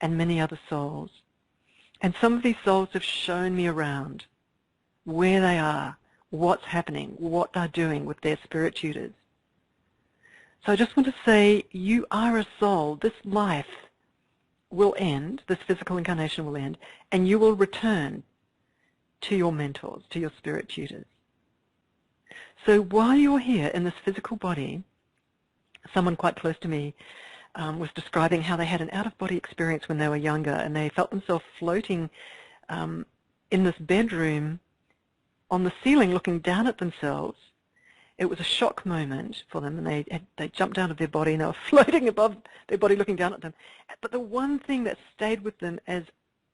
and many other souls. And some of these souls have shown me around where they are, what's happening, what they're doing with their spirit tutors. So I just want to say, you are a soul. This life will end, this physical incarnation will end, and you will return to your mentors, to your spirit tutors. So while you're here in this physical body, someone quite close to me was describing how they had an out-of-body experience when they were younger, and they felt themselves floating in this bedroom on the ceiling looking down at themselves. It was a shock moment for them, and they jumped out of their body and they were floating above their body looking down at them. But the one thing that stayed with them as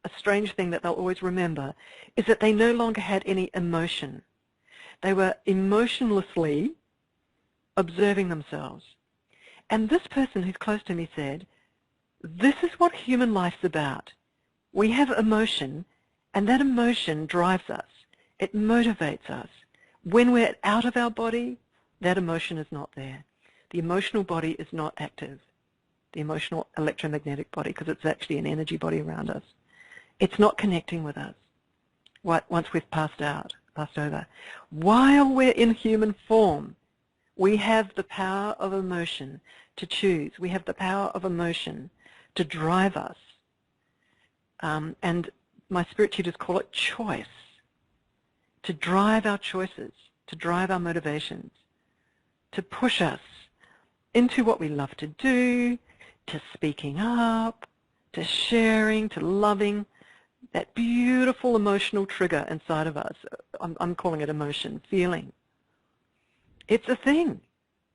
a strange thing that they'll always remember is that they no longer had any emotion. They were emotionlessly observing themselves. And this person who's close to me said, this is what human life's about. We have emotion, and that emotion drives us. It motivates us. When we're out of our body, that emotion is not there. The emotional body is not active, the emotional electromagnetic body, because it's actually an energy body around us. It's not connecting with us once we've passed over. While we're in human form, we have the power of emotion to choose. We have the power of emotion to drive us. And my spirit tutors call it choice. To drive our choices, to drive our motivations, to push us into what we love to do, to speaking up, to sharing, to loving, that beautiful emotional trigger inside of us. I'm calling it emotion, feeling. It's a thing,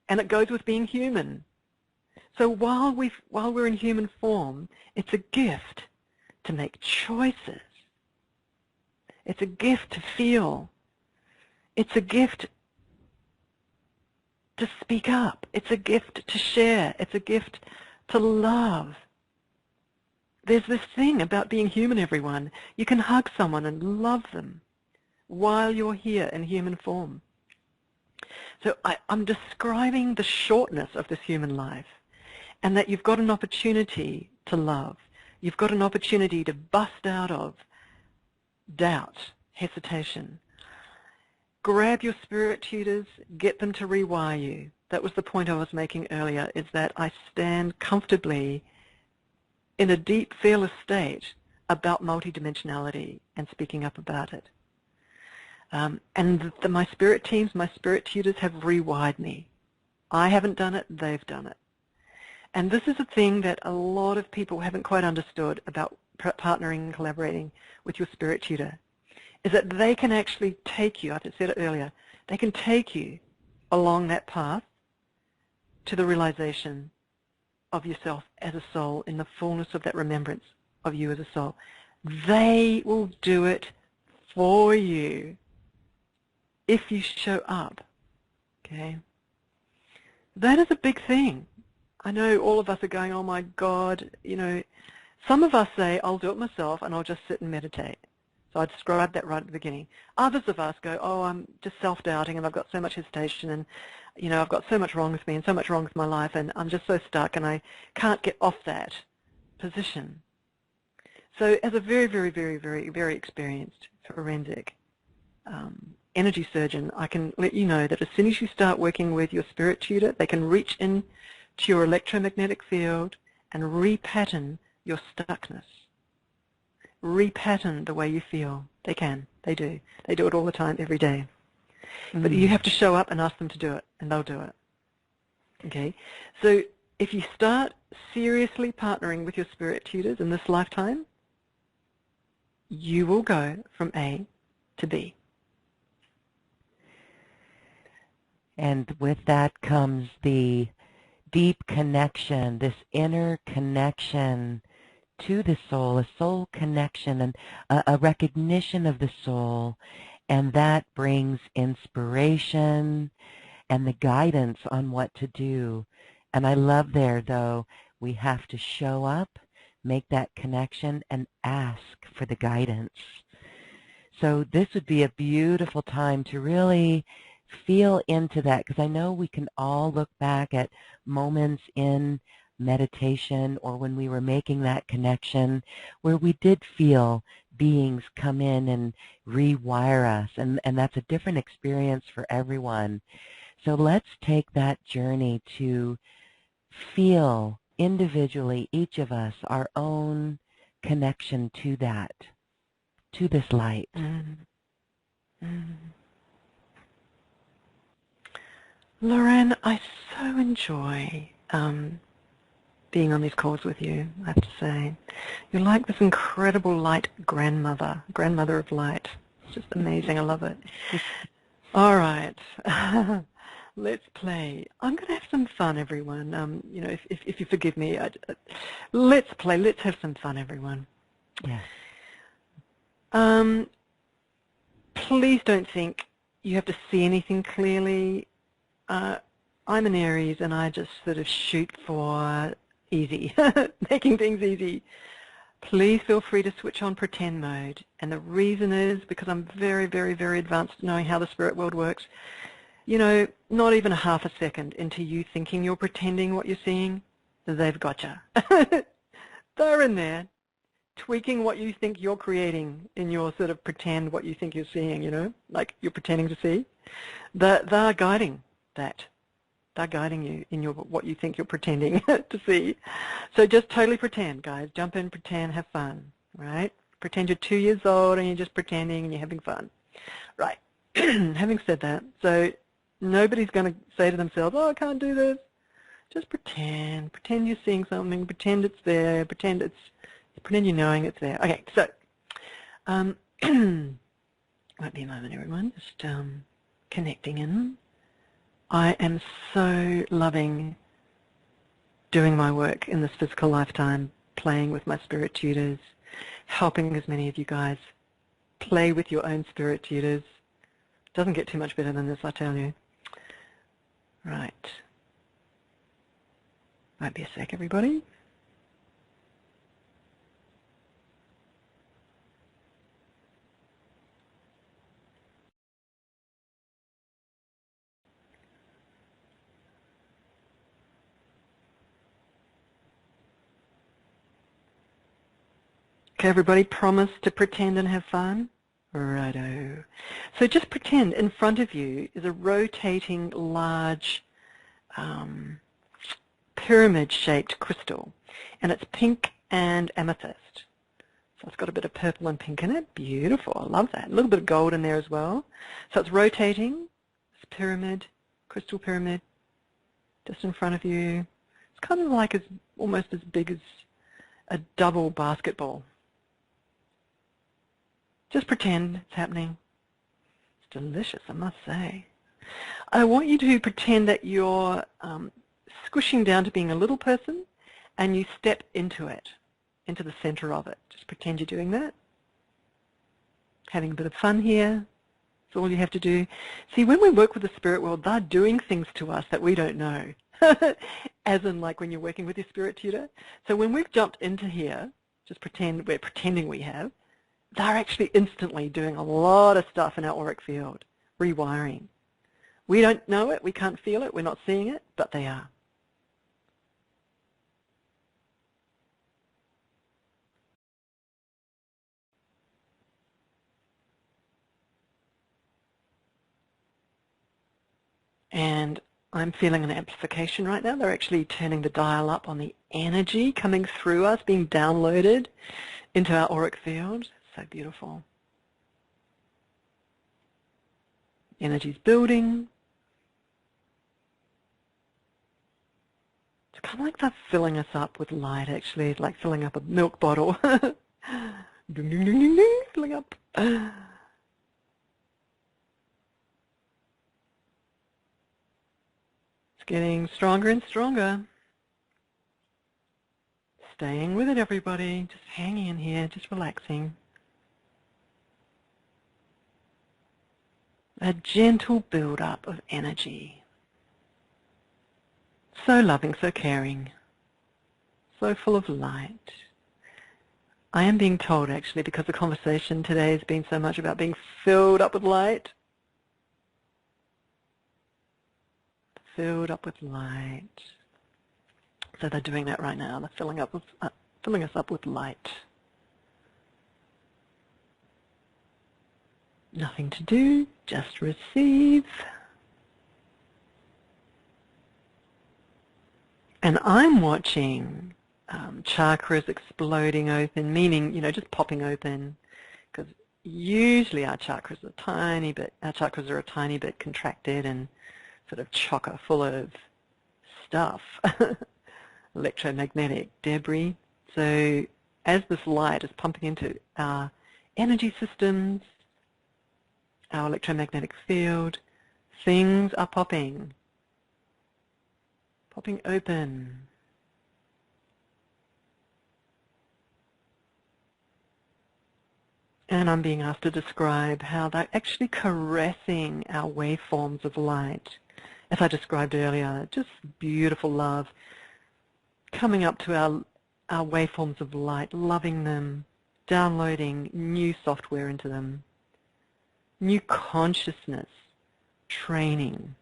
and it goes with being human. So while we're in human form, it's a gift to make choices. It's a gift to feel. It's a gift to speak up. It's a gift to share. It's a gift to love. There's this thing about being human, everyone. You can hug someone and love them while you're here in human form. So I'm describing the shortness of this human life, and that you've got an opportunity to love. You've got an opportunity to bust out of doubt, hesitation. Grab your spirit tutors, get them to rewire you. That was the point I was making earlier, is that I stand comfortably in a deep, fearless state about multidimensionality and speaking up about it. And my spirit teams, my spirit tutors have rewired me. I haven't done it, they've done it. And this is a thing that a lot of people haven't quite understood about partnering and collaborating with your spirit tutor, is that they can actually take you, I said it earlier, they can take you along that path to the realization of yourself as a soul in the fullness of that remembrance of you as a soul. They will do it for you if you show up, okay? That is a big thing. I know all of us are going, oh my God, you know, some of us say, I'll do it myself and I'll just sit and meditate. So I described that right at the beginning. Others of us go, oh, I'm just self-doubting and I've got so much hesitation and, you know, I've got so much wrong with me and so much wrong with my life and I'm just so stuck and I can't get off that position. So as a very, very, very, very, very experienced forensic energy surgeon, I can let you know that as soon as you start working with your spirit tutor, they can reach in to your electromagnetic field and repattern your stuckness. Repattern the way you feel. They can. They do. They do it all the time, every day. But you have to show up and ask them to do it, and they'll do it. Okay? So if you start seriously partnering with your spirit tutors in this lifetime, you will go from A to B. And with that comes the deep connection, this inner connection to the soul, a soul connection and a recognition of the soul and that brings inspiration and the guidance on what to do. And I love there, though, we have to show up, make that connection, and ask for the guidance. So this would be a beautiful time to really feel into that, because I know we can all look back at moments in meditation or when we were making that connection where we did feel beings come in and rewire us, and that's a different experience for everyone. So let's take that journey to feel individually, each of us, our own connection to that, to this light. Lorraine, I so enjoy being on these calls with you, I have to say. You're like this incredible light grandmother of light. It's just amazing. I love it. All right. Let's play. I'm going to have some fun, everyone. You know, if you forgive me, let's play. Let's have some fun, everyone. Yes. Please don't think you have to see anything clearly. I'm an Aries, and I just sort of shoot for easy, making things easy. Please feel free to switch on pretend mode. And the reason is because I'm very, very, very advanced at knowing how the spirit world works. You know, not even a half a second into you thinking you're pretending what you're seeing, they've got you. They're in there, tweaking what you think you're creating in your sort of pretend what you think you're seeing, you know, like you're pretending to see. They're guiding that. They're guiding you in your what you think you're pretending to see. So just totally pretend, guys. Jump in, pretend, have fun, right? Pretend you're 2 years old and you're just pretending and you're having fun. Right. Having said that, so nobody's going to say to themselves, oh, I can't do this. Just pretend. Pretend you're seeing something. Pretend it's there. Pretend you're knowing it's there. Okay, so might be a moment, everyone. Just connecting in. I am so loving doing my work in this physical lifetime, playing with my spirit tutors, helping as many of you guys play with your own spirit tutors. Doesn't get too much better than this, I tell you. Right. Might be a sec, everybody. Okay, everybody promise to pretend and have fun? Righto. So just pretend in front of you is a rotating large pyramid-shaped crystal, and it's pink and amethyst. So it's got a bit of purple and pink in it. Beautiful. I love that. A little bit of gold in there as well. So it's rotating, this pyramid, crystal pyramid, just in front of you. It's kind of like almost as big as a double basketball. Just pretend it's happening. It's delicious, I must say. I want you to pretend that you're squishing down to being a little person, and you step into it, into the center of it. Just pretend you're doing that. Having a bit of fun here. That's all you have to do. See, when we work with the spirit world, they're doing things to us that we don't know. As in like when you're working with your spirit tutor. So when we've jumped into here, just pretend we're pretending we have, they're actually instantly doing a lot of stuff in our auric field, rewiring. We don't know it, we can't feel it, we're not seeing it, but they are. And I'm feeling an amplification right now. They're actually turning the dial up on the energy coming through us, being downloaded into our auric field. So beautiful. Energy's building. It's kind of like they're filling us up with light, actually, like filling up a milk bottle. Ding, ding, ding, ding, ding, filling up. It's getting stronger and stronger. Staying with it, everybody. Just hanging in here, just relaxing. A gentle build-up of energy. So loving, so caring, so full of light. I am being told, actually, because the conversation today has been so much about being filled up with light. Filled up with light. So they're doing that right now. They're filling us up with light. Nothing to do, just receive. And I'm watching chakras exploding open, meaning, just popping open, because usually our chakras are a tiny bit contracted and sort of chocker full of stuff, electromagnetic debris. So as this light is pumping into our energy systems, our electromagnetic field, things are popping open. And I'm being asked to describe how they're actually caressing our waveforms of light. As I described earlier, just beautiful love coming up to our waveforms of light, loving them, downloading new software into them, new consciousness training.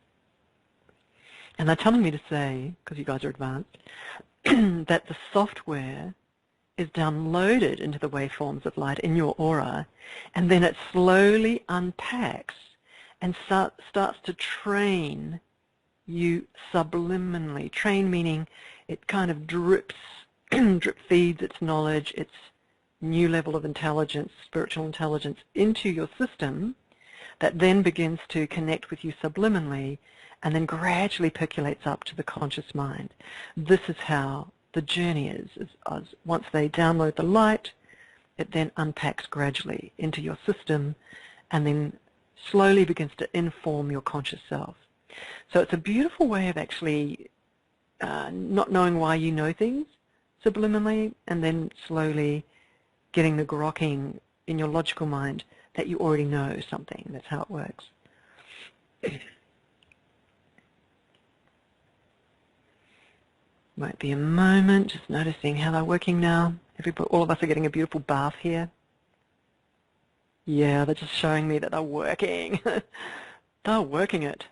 And they're telling me to say, because you guys are advanced, that the software is downloaded into the waveforms of light in your aura, and then it slowly unpacks and starts to train you subliminally. Train meaning it kind of drip feeds its knowledge, its new level of intelligence, spiritual intelligence, into your system, that then begins to connect with you subliminally and then gradually percolates up to the conscious mind. This is how the journey is once they download the light, it then unpacks gradually into your system and then slowly begins to inform your conscious self. So it's a beautiful way of actually not knowing why you know things subliminally, and then slowly getting the grokking in your logical mind that you already know something. That's how it works. Might be a moment, just noticing how they're working now. All of us are getting a beautiful bath here. Yeah, they're just showing me that they're working. They're working it.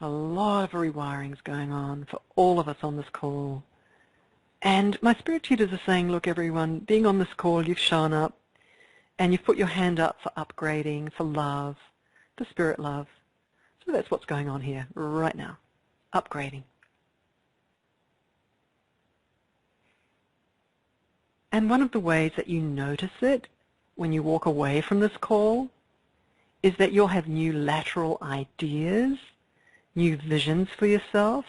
A lot of rewirings going on for all of us on this call. And my spirit tutors are saying, look, everyone, being on this call, you've shown up and you've put your hand up for upgrading, for love, for spirit love. So that's what's going on here right now, upgrading. And one of the ways that you notice it when you walk away from this call is that you'll have new lateral ideas, new visions for yourself.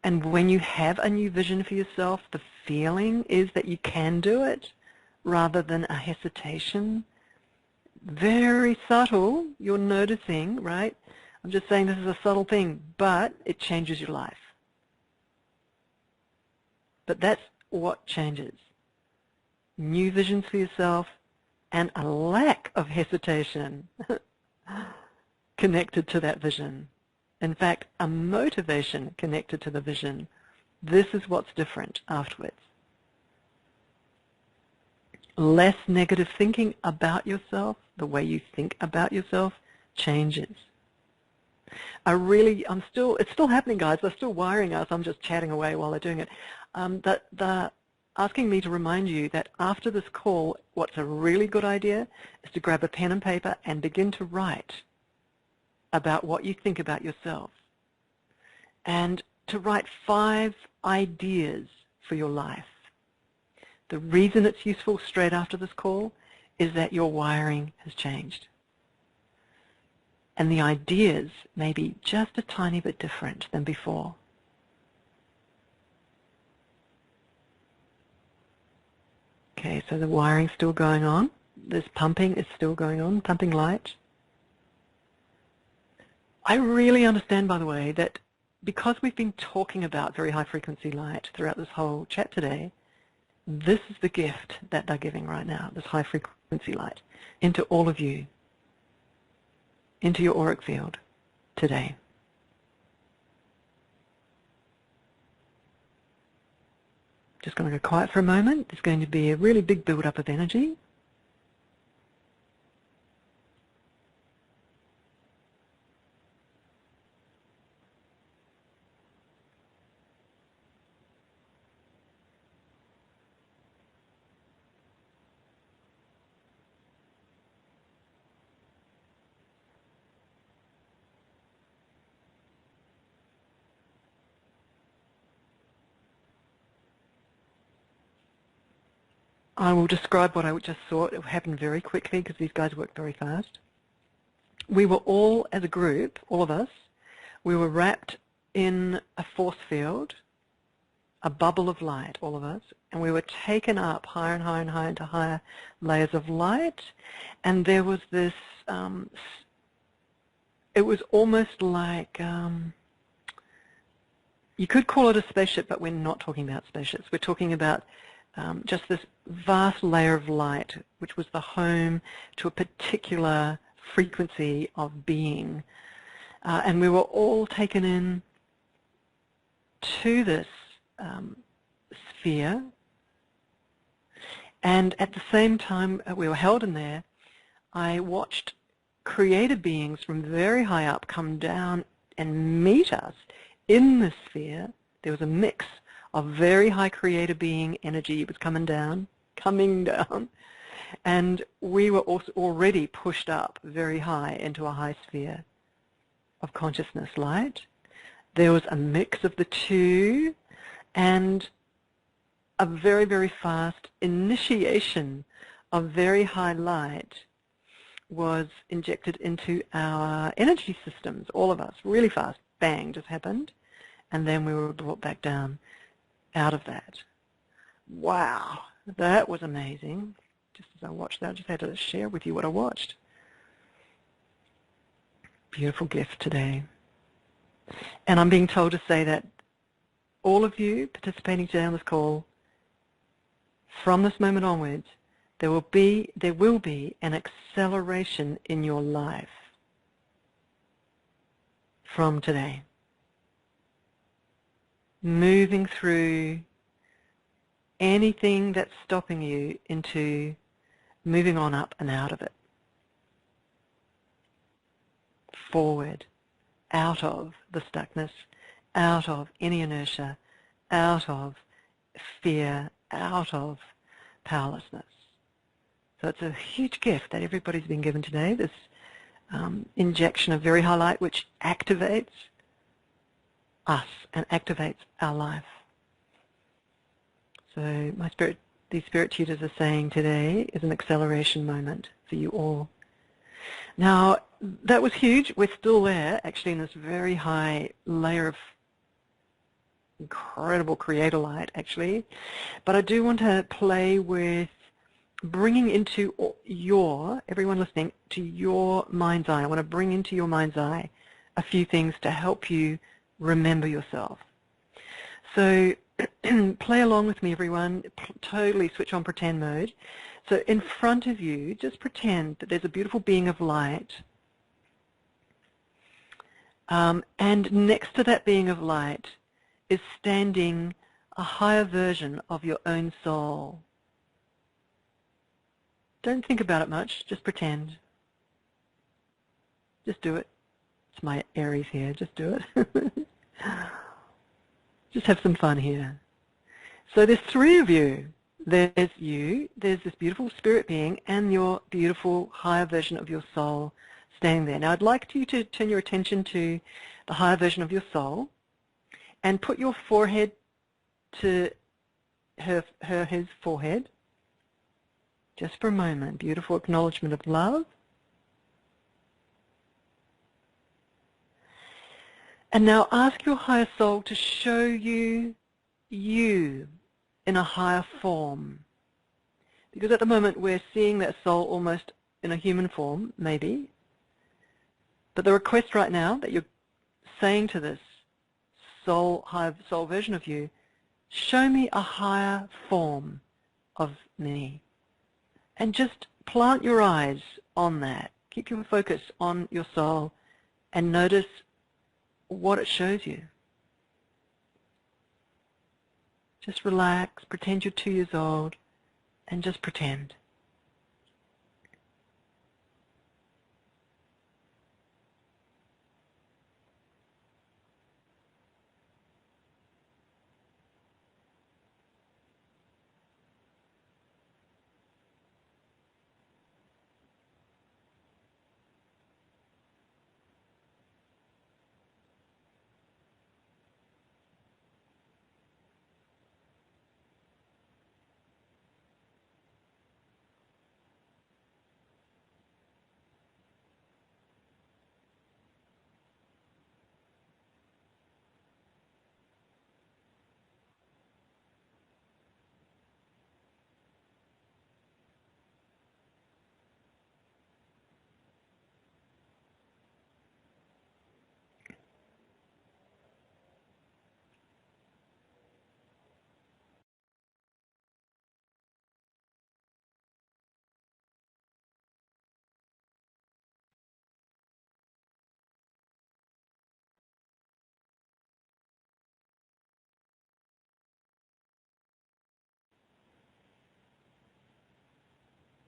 And when you have a new vision for yourself, the feeling is that you can do it rather than a hesitation. Very subtle, you're noticing, right? I'm just saying this is a subtle thing, but it changes your life. But that's what changes. New visions for yourself and a lack of hesitation connected to that vision. In fact, a motivation connected to the vision. This is what's different afterwards. Less negative thinking about yourself, the way you think about yourself changes. It's still happening, guys. They're still wiring us. I'm just chatting away while they're doing it. They're asking me to remind you that after this call, what's a really good idea is to grab a pen and paper and begin to write about what you think about yourself, and to write 5 ideas for your life. The reason it's useful straight after this call is that your wiring has changed. And the ideas may be just a tiny bit different than before. Okay, so the wiring's still going on. This pumping is still going on, pumping light. I really understand, by the way, that because we've been talking about very high frequency light throughout this whole chat today, This is the gift that they're giving right now, this high frequency light, into all of you, into your auric field today. Just going to go quiet for a moment. There's going to be a really big build-up of energy. I will describe what I just saw. It happened very quickly because these guys work very fast. We were all, as a group, all of us, we were wrapped in a force field, a bubble of light, all of us, and we were taken up higher and higher and higher into higher layers of light, and there was this, it was almost like, you could call it a spaceship, but we're not talking about spaceships. We're talking about just this vast layer of light, which was the home to a particular frequency of being. And we were all taken in to this sphere. And at the same time we were held in there, I watched creator beings from very high up come down and meet us in the sphere. There was a mix of very high creator being energy. It was coming down, and we were also already pushed up very high into a high sphere of consciousness light. There was a mix of the two, and a very, very fast initiation of very high light was injected into our energy systems, all of us, really fast. Bang, just happened, and then we were brought back down out of that. Wow, that was amazing. Just as I watched that, I just had to share with you what I watched. Beautiful gift today. And I'm being told to say that all of you participating today on this call, from this moment onwards, there will be an acceleration in your life from today. Moving through anything that's stopping you into moving on up and out of it. Forward, out of the stuckness, out of any inertia, out of fear, out of powerlessness. So it's a huge gift that everybody's been given today, this injection of very high light which activates us and activates our life. So these spirit tutors are saying today is an acceleration moment for you all. Now, that was huge. We're still there, actually, in this very high layer of incredible creator light, actually. But I do want to play with bringing into everyone listening, to your mind's eye. I want to bring into your mind's eye a few things to help you remember yourself. So play along with me, everyone. Totally switch on pretend mode. So in front of you, just pretend that there's a beautiful being of light. And next to that being of light is standing a higher version of your own soul. Don't think about it much, just pretend. Just do it. It's my Aries here, just do it. Just have some fun here. So there's three of you. There's you, there's this beautiful spirit being, and your beautiful higher version of your soul standing there. Now I'd like you to turn your attention to the higher version of your soul and put your forehead to his forehead. Just for a moment, beautiful acknowledgement of love. And now ask your higher soul to show you in a higher form. Because at the moment we're seeing that soul almost in a human form, maybe. But the request right now that you're saying to this higher soul version of you, show me a higher form of me. And just plant your eyes on that. Keep your focus on your soul and notice what it shows you. Just relax, pretend you're 2 years old, and just pretend.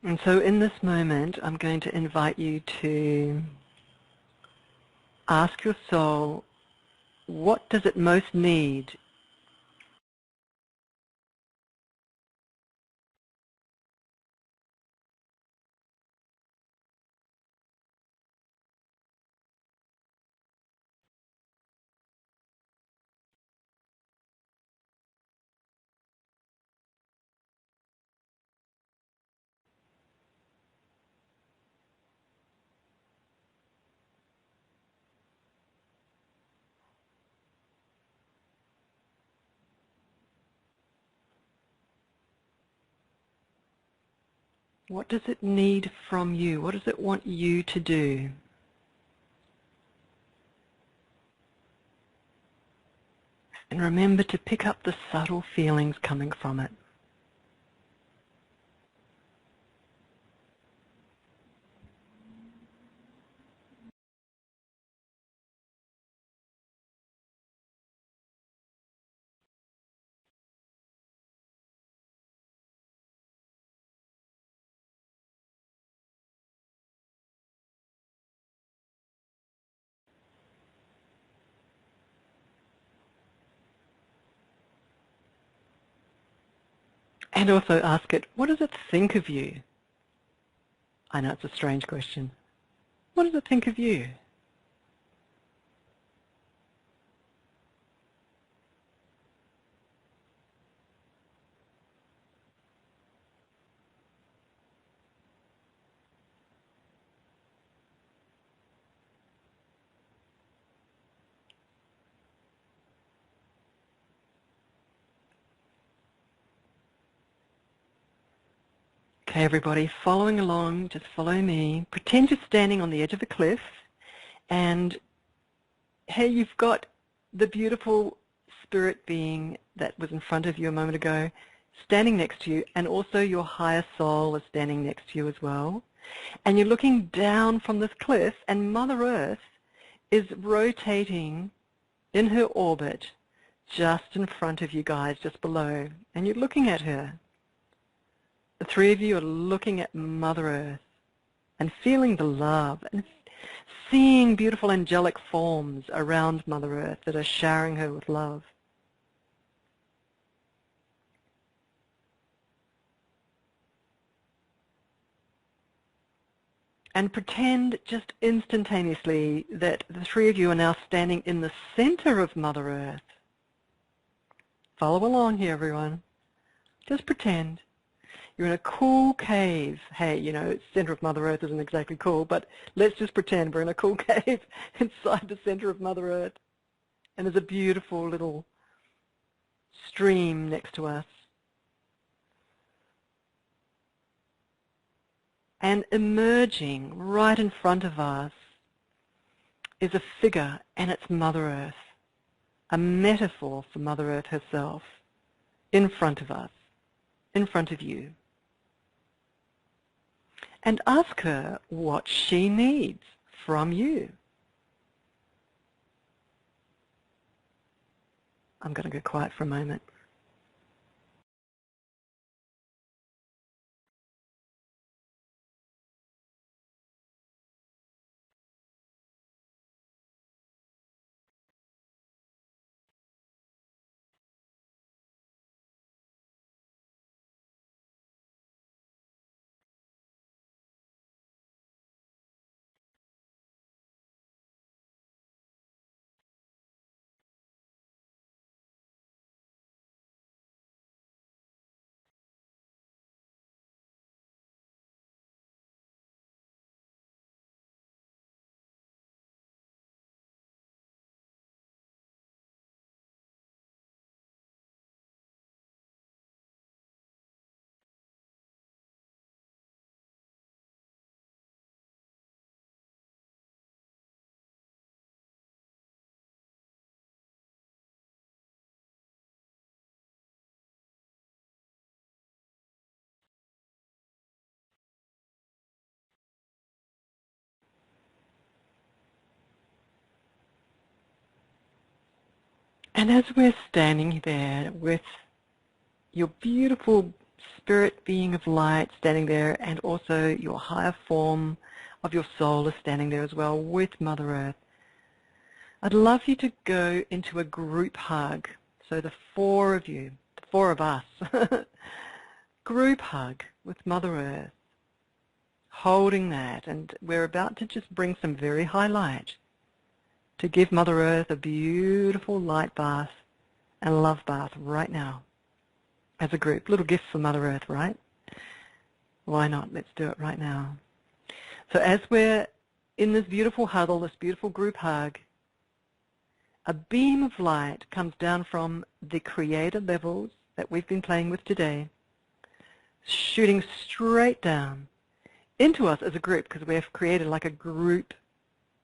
And so in this moment, I'm going to invite you to ask your soul, what does it most need? What does it need from you? What does it want you to do? And remember to pick up the subtle feelings coming from it. And also ask it, what does it think of you? I know it's a strange question. What does it think of you? Okay, everybody, following along, just follow me. Pretend you're standing on the edge of a cliff, and hey, you've got the beautiful spirit being that was in front of you a moment ago standing next to you, and also your higher soul is standing next to you as well. And you're looking down from this cliff, and Mother Earth is rotating in her orbit just in front of you guys, just below, and you're looking at her. The three of you are looking at Mother Earth and feeling the love and seeing beautiful angelic forms around Mother Earth that are showering her with love. And pretend just instantaneously that the three of you are now standing in the center of Mother Earth. Follow along here, everyone. Just pretend. You're in a cool cave. Hey, you know, center of Mother Earth isn't exactly cool, but let's just pretend we're in a cool cave inside the center of Mother Earth. And there's a beautiful little stream next to us. And emerging right in front of us is a figure, and it's Mother Earth, a metaphor for Mother Earth herself, in front of us, in front of you and ask her what she needs from you. I'm going to go quiet for a moment. And as we're standing there with your beautiful spirit being of light standing there, and also your higher form of your soul is standing there as well with Mother Earth, I'd love you to go into a group hug. So the four of you, the four of us, group hug with Mother Earth, holding that. And we're about to just bring some very high light to give Mother Earth a beautiful light bath and love bath right now as a group. Little gift for Mother Earth, right? Why not? Let's do it right now. So as we're in this beautiful huddle, this beautiful group hug, a beam of light comes down from the creator levels that we've been playing with today, shooting straight down into us as a group, because we have created like a group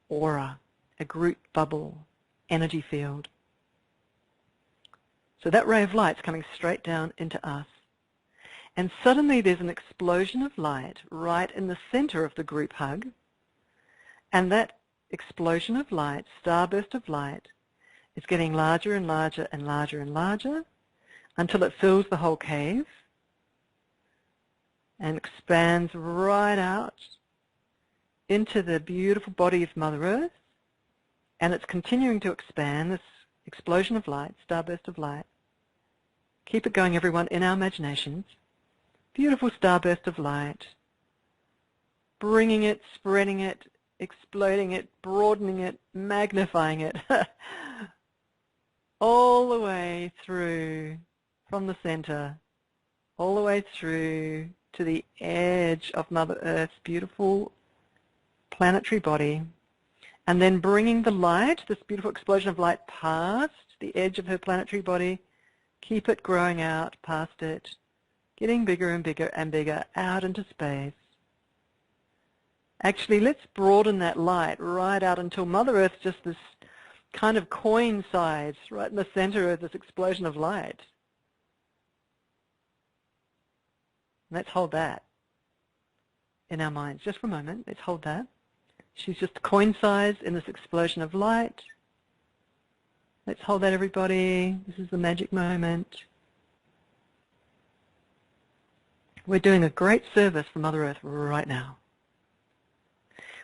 aura, a group bubble, energy field. So that ray of light's coming straight down into us. And suddenly there's an explosion of light right in the center of the group hug. And that explosion of light, starburst of light, is getting larger and larger and larger and larger until it fills the whole cave and expands right out into the beautiful body of Mother Earth. And it's continuing to expand, this explosion of light, starburst of light. Keep it going, everyone, in our imaginations. Beautiful starburst of light, bringing it, spreading it, exploding it, broadening it, magnifying it, all the way through from the center, all the way through to the edge of Mother Earth's beautiful planetary body, and then bringing the light, this beautiful explosion of light, past the edge of her planetary body. Keep it growing out past it, getting bigger and bigger and bigger out into space. Actually, let's broaden that light right out until Mother Earth's just this kind of coin size right in the center of this explosion of light. Let's hold that in our minds just for a moment. Let's hold that. She's just coin size in this explosion of light. Let's hold that, everybody. This is the magic moment. We're doing a great service for Mother Earth right now.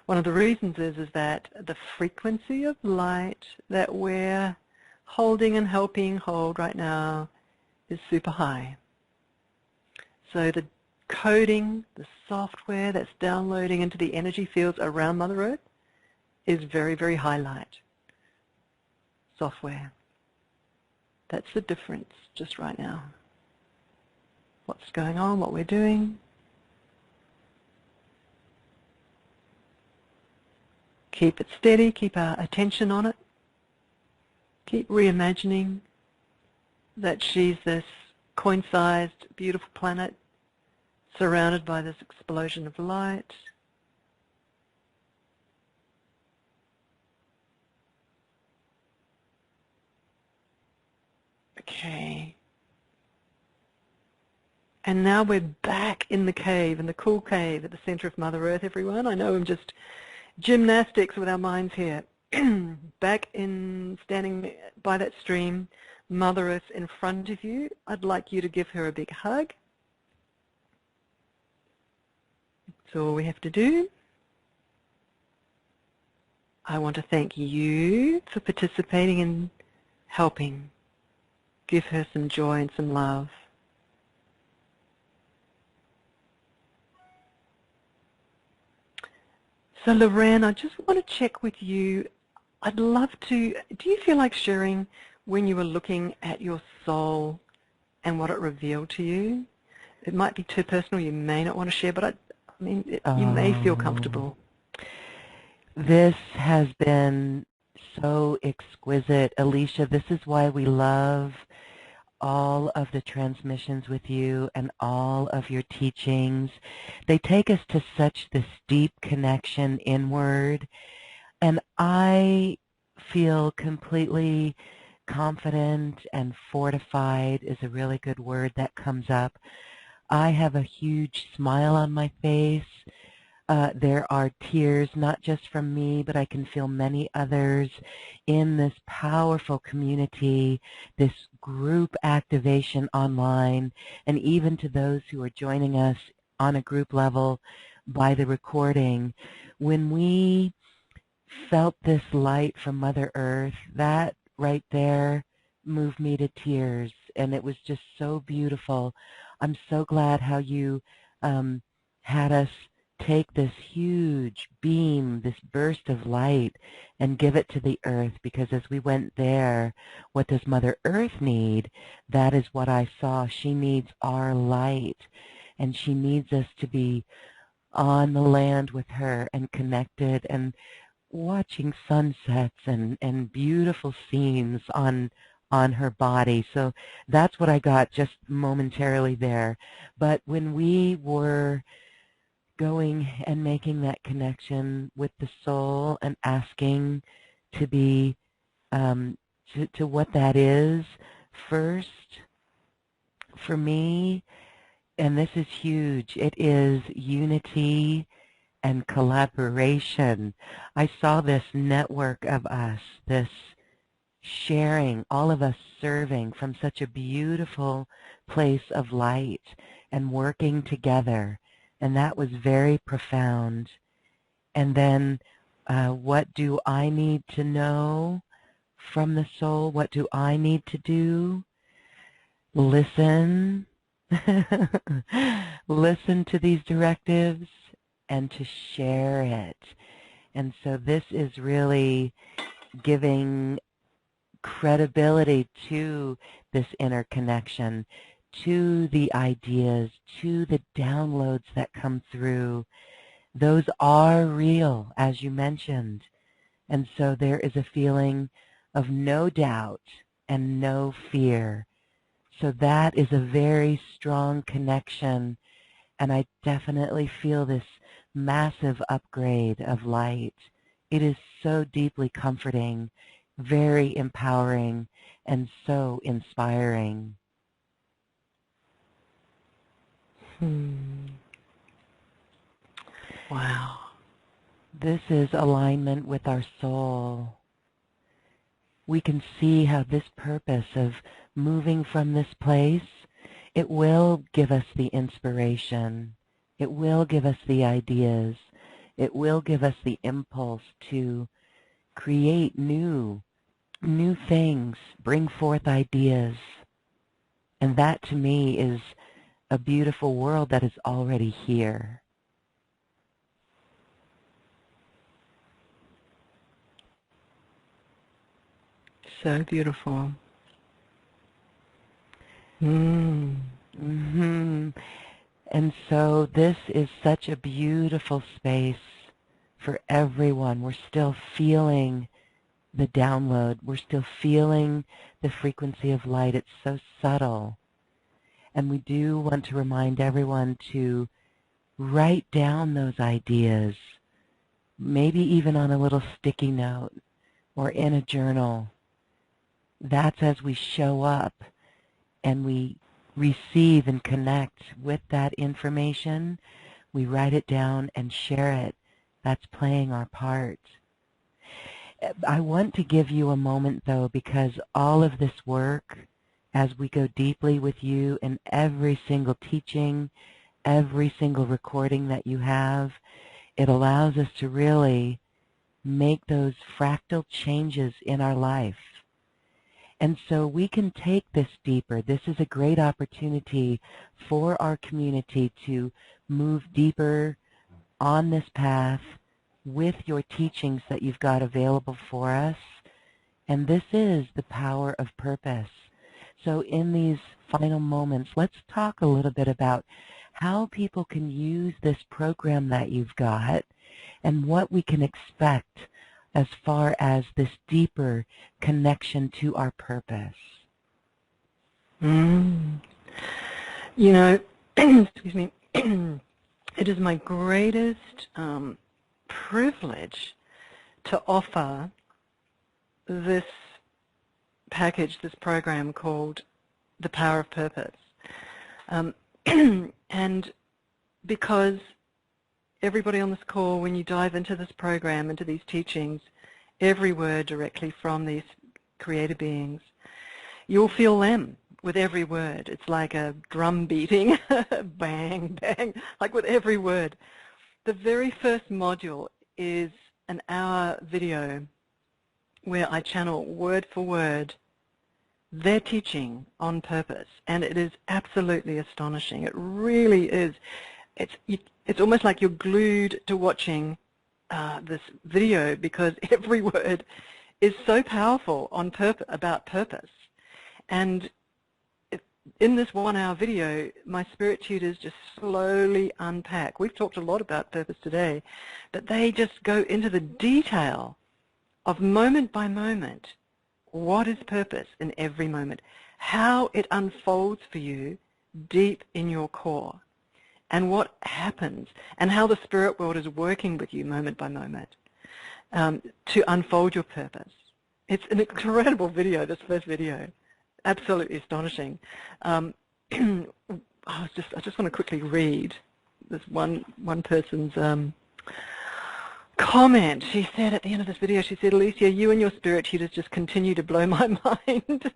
One of the reasons is that the frequency of light that we're holding and helping hold right now is super high. So the coding, the software that's downloading into the energy fields around Mother Earth is very, very high light software. That's the difference just right now. What's going on, what we're doing. Keep it steady, keep our attention on it. Keep reimagining that she's this coin-sized, beautiful planet surrounded by this explosion of light. Okay. And now we're back in the cave, in the cool cave at the center of Mother Earth, everyone. I know I'm just gymnastics with our minds here. Back in, standing by that stream, Mother Earth in front of you. I'd like you to give her a big hug. That's all we have to do. I want to thank you for participating and helping. Give her some joy and some love. So Lorraine, I just want to check with you. I'd love to, do you feel like sharing when you were looking at your soul and what it revealed to you? It might be too personal, you may not want to share, but you may feel comfortable. This has been so exquisite, Alicia. This is why we love all of the transmissions with you and all of your teachings. They take us to such this deep connection inward, and I feel completely confident and fortified is a really good word that comes up. I have a huge smile on my face. There are tears, not just from me, but I can feel many others in this powerful community, this group activation online, and even to those who are joining us on a group level by the recording. When we felt this light from Mother Earth, that right there moved me to tears, and it was just so beautiful. I'm so glad how you had us take this huge beam, this burst of light, and give it to the earth, because as we went there, what does Mother Earth need? That is what I saw. She needs our light, and she needs us to be on the land with her and connected and watching sunsets and beautiful scenes on her body. So that's what I got just momentarily there. But when we were going and making that connection with the soul and asking to be to what that is first, for me, and this is huge, it is unity and collaboration. I saw this network of us, this sharing, all of us serving from such a beautiful place of light and working together. And that was very profound. And then what do I need to know from the soul? What do I need to do? Listen. Listen to these directives and to share it. And so this is really giving credibility to this interconnection, to the ideas, to the downloads that come through. Those are real, as you mentioned. And so there is a feeling of no doubt and no fear. So that is a very strong connection, and I definitely feel this massive upgrade of light. It is so deeply comforting, very empowering, and so inspiring. Wow. This is alignment with our soul. We can see how this purpose of moving from this place, it will give us the inspiration. It will give us the ideas. It will give us the impulse to create new things, bring forth ideas. And that to me is a beautiful world that is already here. So beautiful. Mm-hmm. And so this is such a beautiful space for everyone. We're still feeling the download. We're still feeling the frequency of light. It's so subtle. And we do want to remind everyone to write down those ideas, maybe even on a little sticky note or in a journal. That's as we show up and we receive and connect with that information, we write it down and share it. That's playing our part. I want to give you a moment, though, because all of this work, as we go deeply with you in every single teaching, every single recording that you have, it allows us to really make those fractal changes in our life. And so we can take this deeper. This is a great opportunity for our community to move deeper on this path with your teachings that you've got available for us. And this is the power of purpose. So in these final moments, let's talk a little bit about how people can use this program that you've got and what we can expect as far as this deeper connection to our purpose. You know, excuse me, it is my greatest privilege to offer this package, this program called The Power of Purpose. And because everybody on this call, when you dive into this program, into these teachings, every word directly from these creator beings, you'll feel them with every word. It's like a drum beating, bang, bang, like with every word. The very first module is an hour video where I channel word for word their teaching on purpose, and it is absolutely astonishing. It really is. It's almost like you're glued to watching this video because every word is so powerful on about purpose. And in this 1 hour video, my spirit tutors just slowly unpack. We've talked a lot about purpose today, but they just go into the detail of moment by moment. What is purpose in every moment? How it unfolds for you deep in your core, and what happens, and how the spirit world is working with you moment by moment to unfold your purpose. It's an incredible video, this first video. Absolutely astonishing. I just want to quickly read this one person's comment. She said at the end of this video, she said, Alicia, you and your spirit tutors just continue to blow my mind.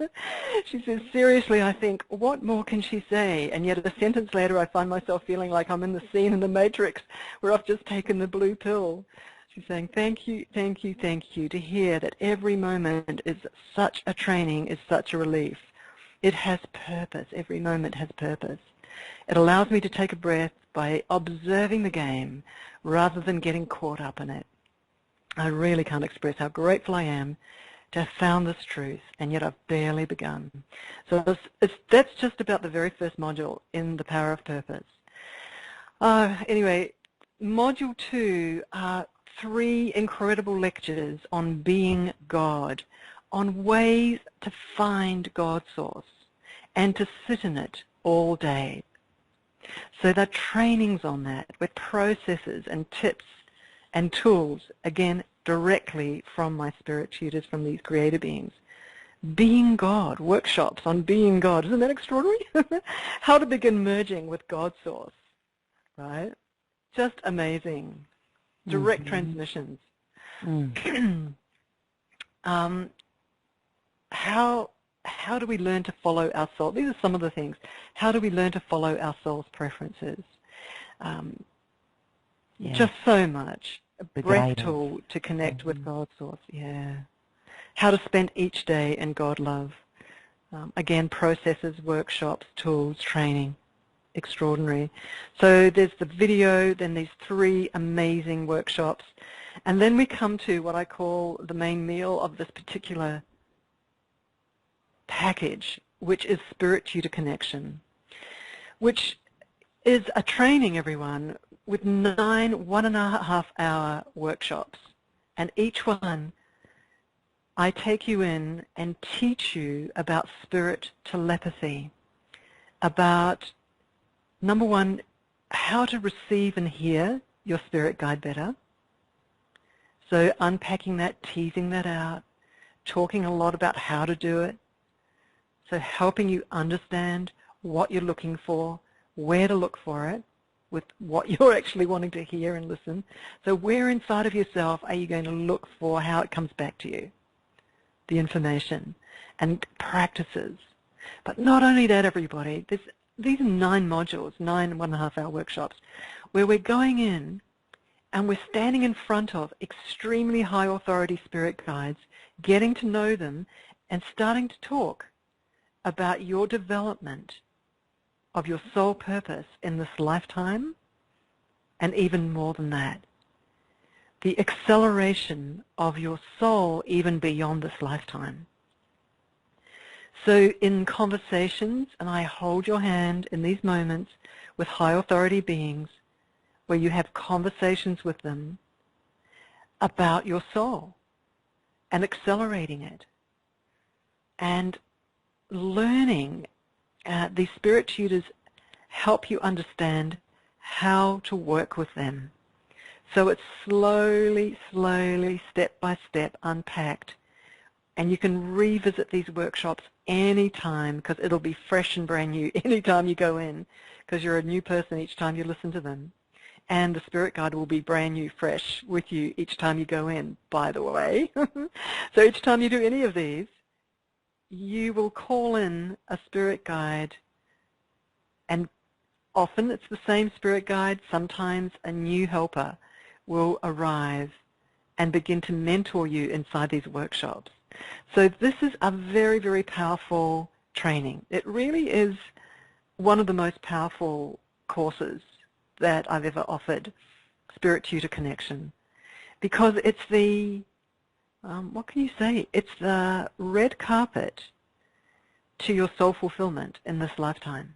She says, seriously, I think, what more can she say? And yet a sentence later, I find myself feeling like I'm in the scene in the Matrix where I've just taken the blue pill. She's saying, thank you, thank you, thank you, to hear that every moment is such a training, is such a relief. It has purpose. Every moment has purpose. It allows me to take a breath by observing the game rather than getting caught up in it. I really can't express how grateful I am to have found this truth, and yet I've barely begun. So that's just about the very first module in The Power of Purpose. Anyway, Module 2 are 3 incredible lectures on being God, on ways to find God's source and to sit in it all day. So they're trainings on that with processes and tips and tools, again, directly from my spirit tutors, from these creator beings. Being God, workshops on being God. Isn't that extraordinary? How to begin merging with God's source, right? Just amazing. Direct transmissions. How do we learn to follow our soul? These are some of the things. How do we learn to follow our soul's preferences? Just so much. A breath tool to connect with God's source. Yeah. How to spend each day in God love. Again, processes, workshops, tools, training. Extraordinary. So there's the video, then these 3 amazing workshops, and then we come to what I call the main meal of this particular package, which is Spirit Tutor Connection, which is a training, everyone, with 9 1.5 hour workshops, and each one I take you in and teach you about spirit telepathy, about number 1, how to receive and hear your spirit guide better. So unpacking that, teasing that out, talking a lot about how to do it. So helping you understand what you're looking for, where to look for it, with what you're actually wanting to hear and listen. So where inside of yourself are you going to look for how it comes back to you, the information, and practices. But not only that, everybody, these are 9 modules, 9 1.5-hour workshops, where we're going in and we're standing in front of extremely high authority spirit guides, getting to know them, and starting to talk about your development of your soul purpose in this lifetime, and even more than that, the acceleration of your soul even beyond this lifetime. So in conversations, and I hold your hand in these moments with high authority beings, where you have conversations with them about your soul and accelerating it and learning. These spirit tutors help you understand how to work with them. So it's slowly, step by step unpacked, and you can revisit these workshops anytime, because it'll be fresh and brand new anytime you go in, because you're a new person each time you listen to them. And the spirit guide will be brand new, fresh with you each time you go in, by the way. So each time you do any of these, you will call in a spirit guide, and often it's the same spirit guide. Sometimes a new helper will arrive and begin to mentor you inside these workshops. So this is a very, very powerful training. It really is one of the most powerful courses that I've ever offered, Spirit Tutor Connection, because it's the what can you say? It's the red carpet to your soul fulfillment in this lifetime.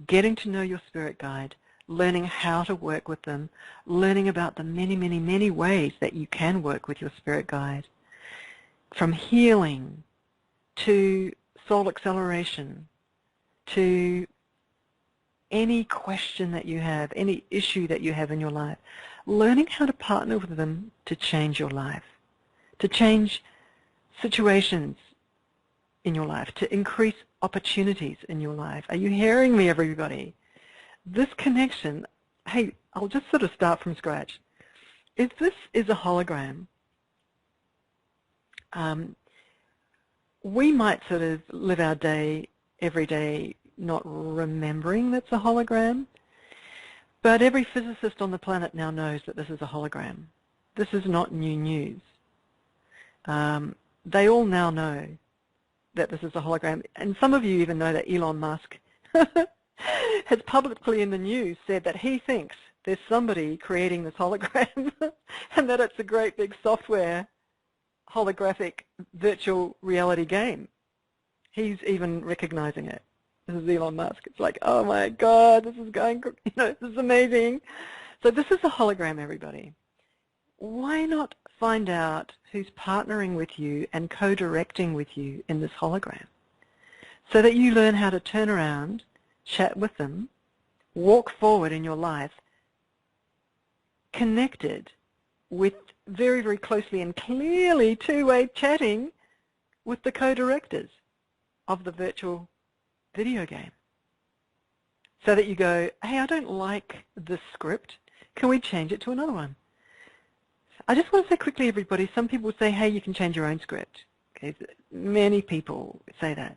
Getting to know your spirit guide, learning how to work with them, learning about the many, many, many ways that you can work with your spirit guide, from healing to soul acceleration to any question that you have, any issue that you have in your life, learning how to partner with them to change your life, to change situations in your life, to increase opportunities in your life. Are you hearing me, everybody? This connection, hey, I'll just sort of start from scratch. If this is a hologram, we might sort of live our day every day not remembering that's a hologram, but every physicist on the planet now knows that this is a hologram. This is not new news. They all now know that this is a hologram, and some of you even know that Elon Musk has publicly in the news said that he thinks there's somebody creating this hologram and that it's a great big software holographic virtual reality game. He's even recognizing it. This is Elon Musk. It's like, oh my God, this is going, this is amazing. So this is a hologram, everybody. Why not find out who's partnering with you and co-directing with you in this hologram, so that you learn how to turn around, chat with them, walk forward in your life, connected with very, very closely and clearly two-way chatting with the co-directors of the virtual video game. So that you go, hey, I don't like this script. Can we change it to another one? I just want to say quickly, everybody, some people say, hey, you can change your own script. Okay, many people say that.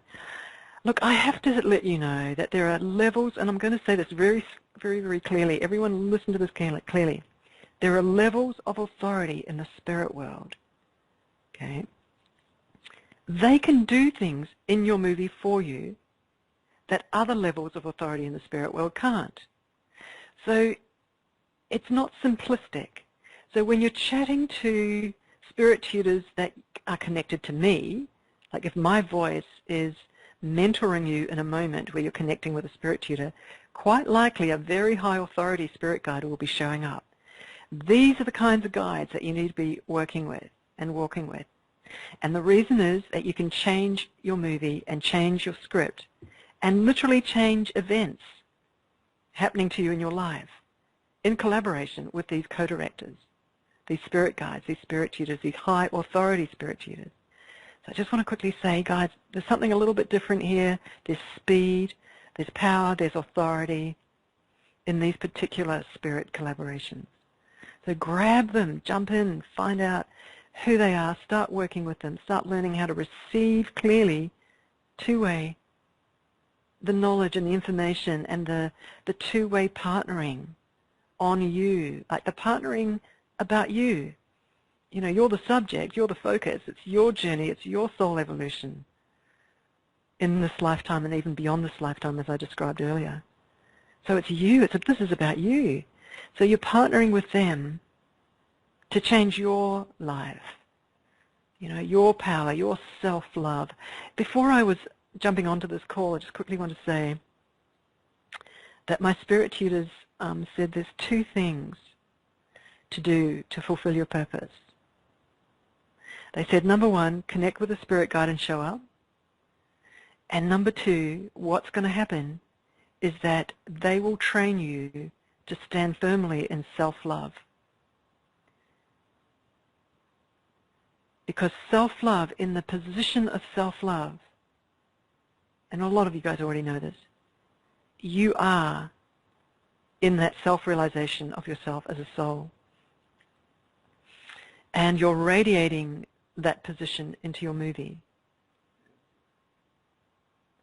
Look, I have to let you know that there are levels, and I'm going to say this very, very, very clearly. Everyone listen to this clearly. There are levels of authority in the spirit world. Okay? They can do things in your movie for you that other levels of authority in the spirit world can't. So it's not simplistic. So when you're chatting to spirit tutors that are connected to me, like if my voice is mentoring you in a moment where you're connecting with a spirit tutor, quite likely a very high authority spirit guide will be showing up. These are the kinds of guides that you need to be working with and walking with. And the reason is that you can change your movie and change your script and literally change events happening to you in your life in collaboration with these co-directors, these spirit guides, these spirit tutors, these high authority spirit tutors. So I just want to quickly say, guys, there's something a little bit different here. There's speed, there's power, there's authority in these particular spirit collaborations. So grab them, jump in, find out who they are, start working with them, start learning how to receive clearly, two-way, the knowledge and the information and the two-way partnering on you, like the partnering about you. You know, you're the subject, you're the focus, it's your journey, it's your soul evolution in this lifetime and even beyond this lifetime, as I described earlier. So it's you, this is about you. So you're partnering with them to change your life, you know, your power, your self-love. Before I was jumping onto this call, I just quickly want to say that my spirit tutors said there's two things to do to fulfill your purpose. They said, number one, connect with a spirit guide and show up. And number two, what's going to happen is that they will train you to stand firmly in self-love. Because self-love, in the position of self-love, and a lot of you guys already know this, you are in that self-realization of yourself as a soul. And you're radiating that position into your movie.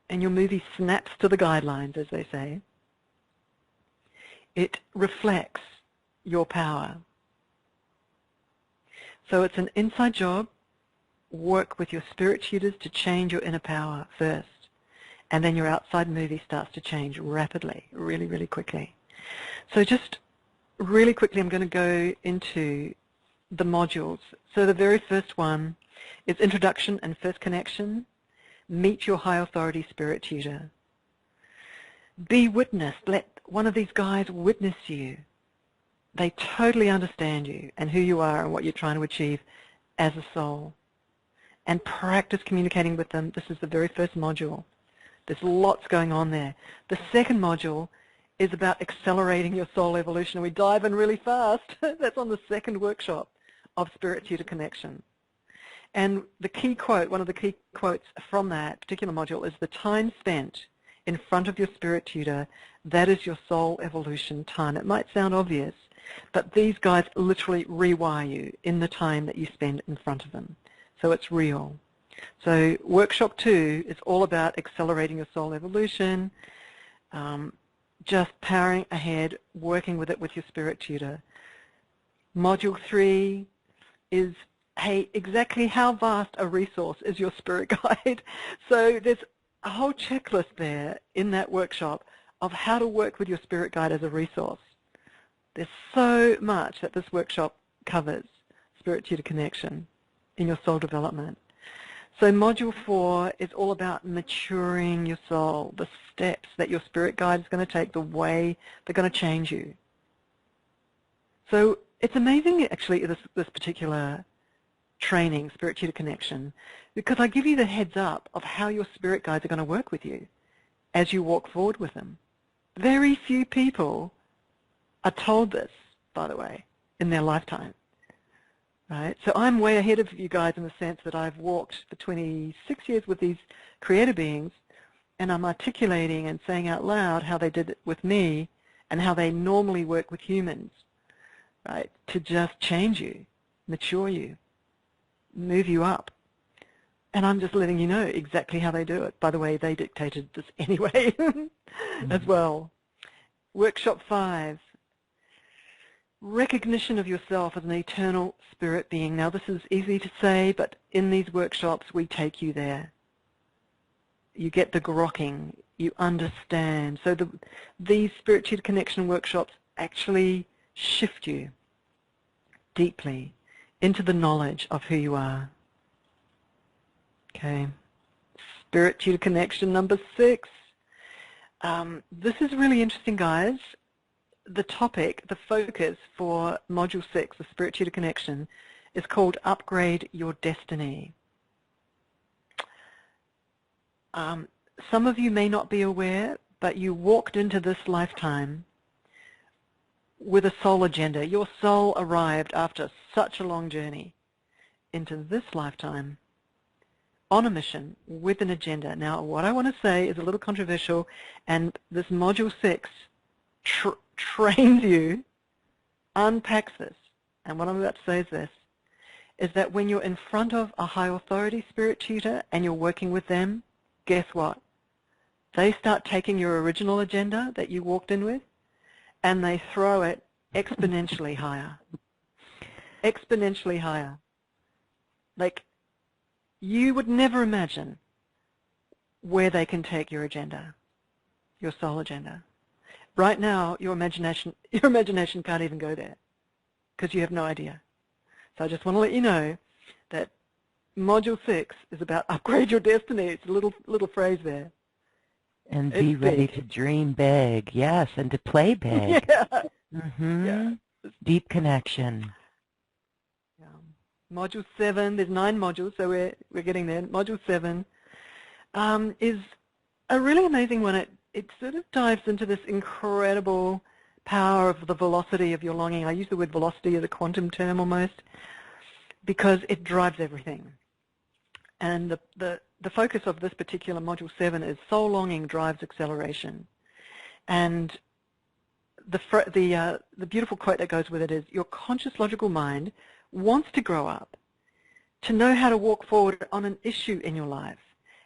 And your movie snaps to the guidelines, as they say. It reflects your power. So it's an inside job. Work with your spirit tutors to change your inner power first. And then your outside movie starts to change rapidly, really, really quickly. So just really quickly, I'm going to go into the modules. So the very first one is Introduction and First Connection. Meet your high authority spirit tutor. Be witnessed. Let one of these guys witness you. They totally understand you and who you are and what you're trying to achieve as a soul. And practice communicating with them. This is the very first module. There's lots going on there. The second module is about accelerating your soul evolution. We dive in really fast. That's on the second workshop of Spirit Tutor Connection. And the key quote, one of the key quotes from that particular module is, the time spent in front of your spirit tutor, that is your soul evolution time. It might sound obvious, but these guys literally rewire you in the time that you spend in front of them. So it's real. So workshop 2 is all about accelerating your soul evolution, just powering ahead, working with it with your spirit tutor. Module 3 is, hey, exactly how vast a resource is your spirit guide? So there's a whole checklist there in that workshop of how to work with your spirit guide as a resource. There's so much that this workshop covers, Spirit Tutor Connection, in your soul development. So module 4 is all about maturing your soul, the steps that your spirit guide is going to take, the way they're going to change you. So it's amazing, actually, this particular training, Spirit Tutor Connection, because I give you the heads up of how your spirit guides are going to work with you as you walk forward with them. Very few people are told this, by the way, in their lifetime. Right? So I'm way ahead of you guys in the sense that I've walked for 26 years with these creator beings, and I'm articulating and saying out loud how they did it with me and how they normally work with humans, right? To just change you, mature you, move you up. And I'm just letting you know exactly how they do it. By the way, they dictated this anyway as well. Workshop 5. Recognition of yourself as an eternal spirit being. Now this is easy to say, but in these workshops we take you there. You get the grokking, you understand. So these Spirit Tutor Connection workshops actually shift you deeply into the knowledge of who you are. Okay, Spirit Tutor Connection number 6. This is really interesting, guys. The topic, the focus for Module 6, the Spirit Tutor Connection, is called Upgrade Your Destiny. Some of you may not be aware, but you walked into this lifetime with a soul agenda. Your soul arrived after such a long journey into this lifetime on a mission with an agenda. Now, what I want to say is a little controversial, and this Module 6 trains you, unpacks this. And what I'm about to say is this, is that when you're in front of a high authority spirit tutor and you're working with them, guess what? They start taking your original agenda that you walked in with, and they throw it exponentially higher. Exponentially higher. Like, you would never imagine where they can take your agenda, your soul agenda. Right now, your imagination can't even go there because you have no idea. So I just want to let you know that Module 6 is about upgrade your destiny. It's a little phrase there. And be ready to dream big, yes, and to play big. Yeah. Yeah. Deep connection. Yeah. Module 7, there's 9 modules, so we're getting there. Module 7 is a really amazing one. It sort of dives into this incredible power of the velocity of your longing. I use the word velocity as a quantum term almost because it drives everything. And the focus of this particular Module 7 is soul longing drives acceleration. And the beautiful quote that goes with it is, your conscious logical mind wants to grow up, to know how to walk forward on an issue in your life,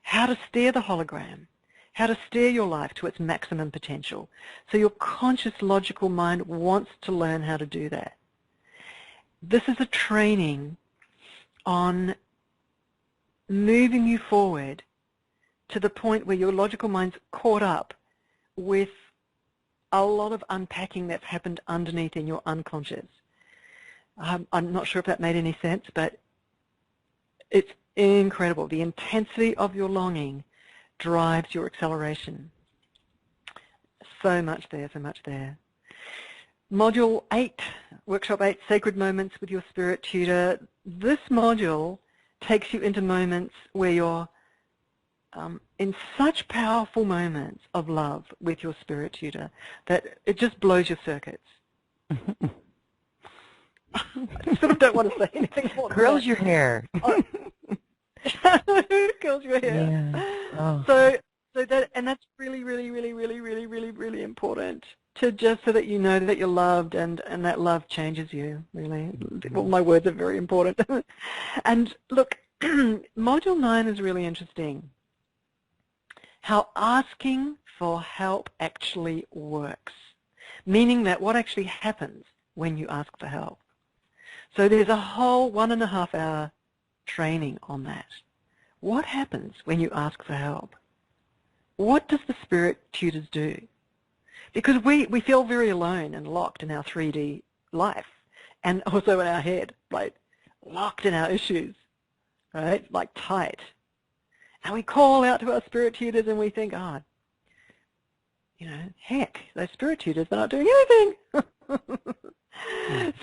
how to steer the hologram, how to steer your life to its maximum potential. So your conscious logical mind wants to learn how to do that. This is a training on moving you forward to the point where your logical mind's caught up with a lot of unpacking that's happened underneath in your unconscious. I'm not sure if that made any sense, but it's incredible. The intensity of your longing drives your acceleration. So much there, so much there. Module 8, Workshop 8, Sacred Moments with your Spirit Tutor. This module takes you into moments where you're in such powerful moments of love with your spirit tutor that it just blows your circuits. I sort of don't want to say anything more. Curls your hair. Curls your hair. Yeah. Oh. So that's really, really, really, really, really, really, really important to just so that you know that you're loved and that love changes you, really. Well, my words are very important. And look, Module 9 is really interesting. How asking for help actually works, meaning that what actually happens when you ask for help. So there's a whole 1.5 hour training on that. What happens when you ask for help? What does the spirit tutors do? Because we feel very alone and locked in our 3D life and also in our head, right? Locked in our issues, right? Like tight. And we call out to our spirit tutors and we think, oh, you know, heck, those spirit tutors are not doing anything.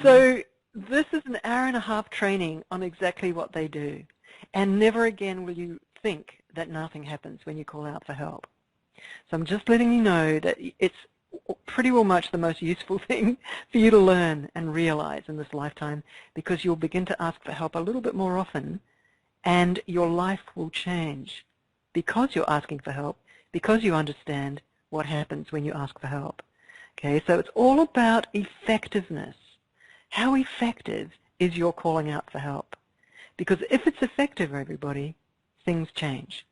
So this is an 1.5 hour training on exactly what they do. And never again will you think that nothing happens when you call out for help. So I'm just letting you know that it's pretty well much the most useful thing for you to learn and realize in this lifetime, because you'll begin to ask for help a little bit more often and your life will change because you're asking for help, because you understand what happens when you ask for help. Okay, so it's all about effectiveness. How effective is your calling out for help? Because if it's effective, everybody, things change.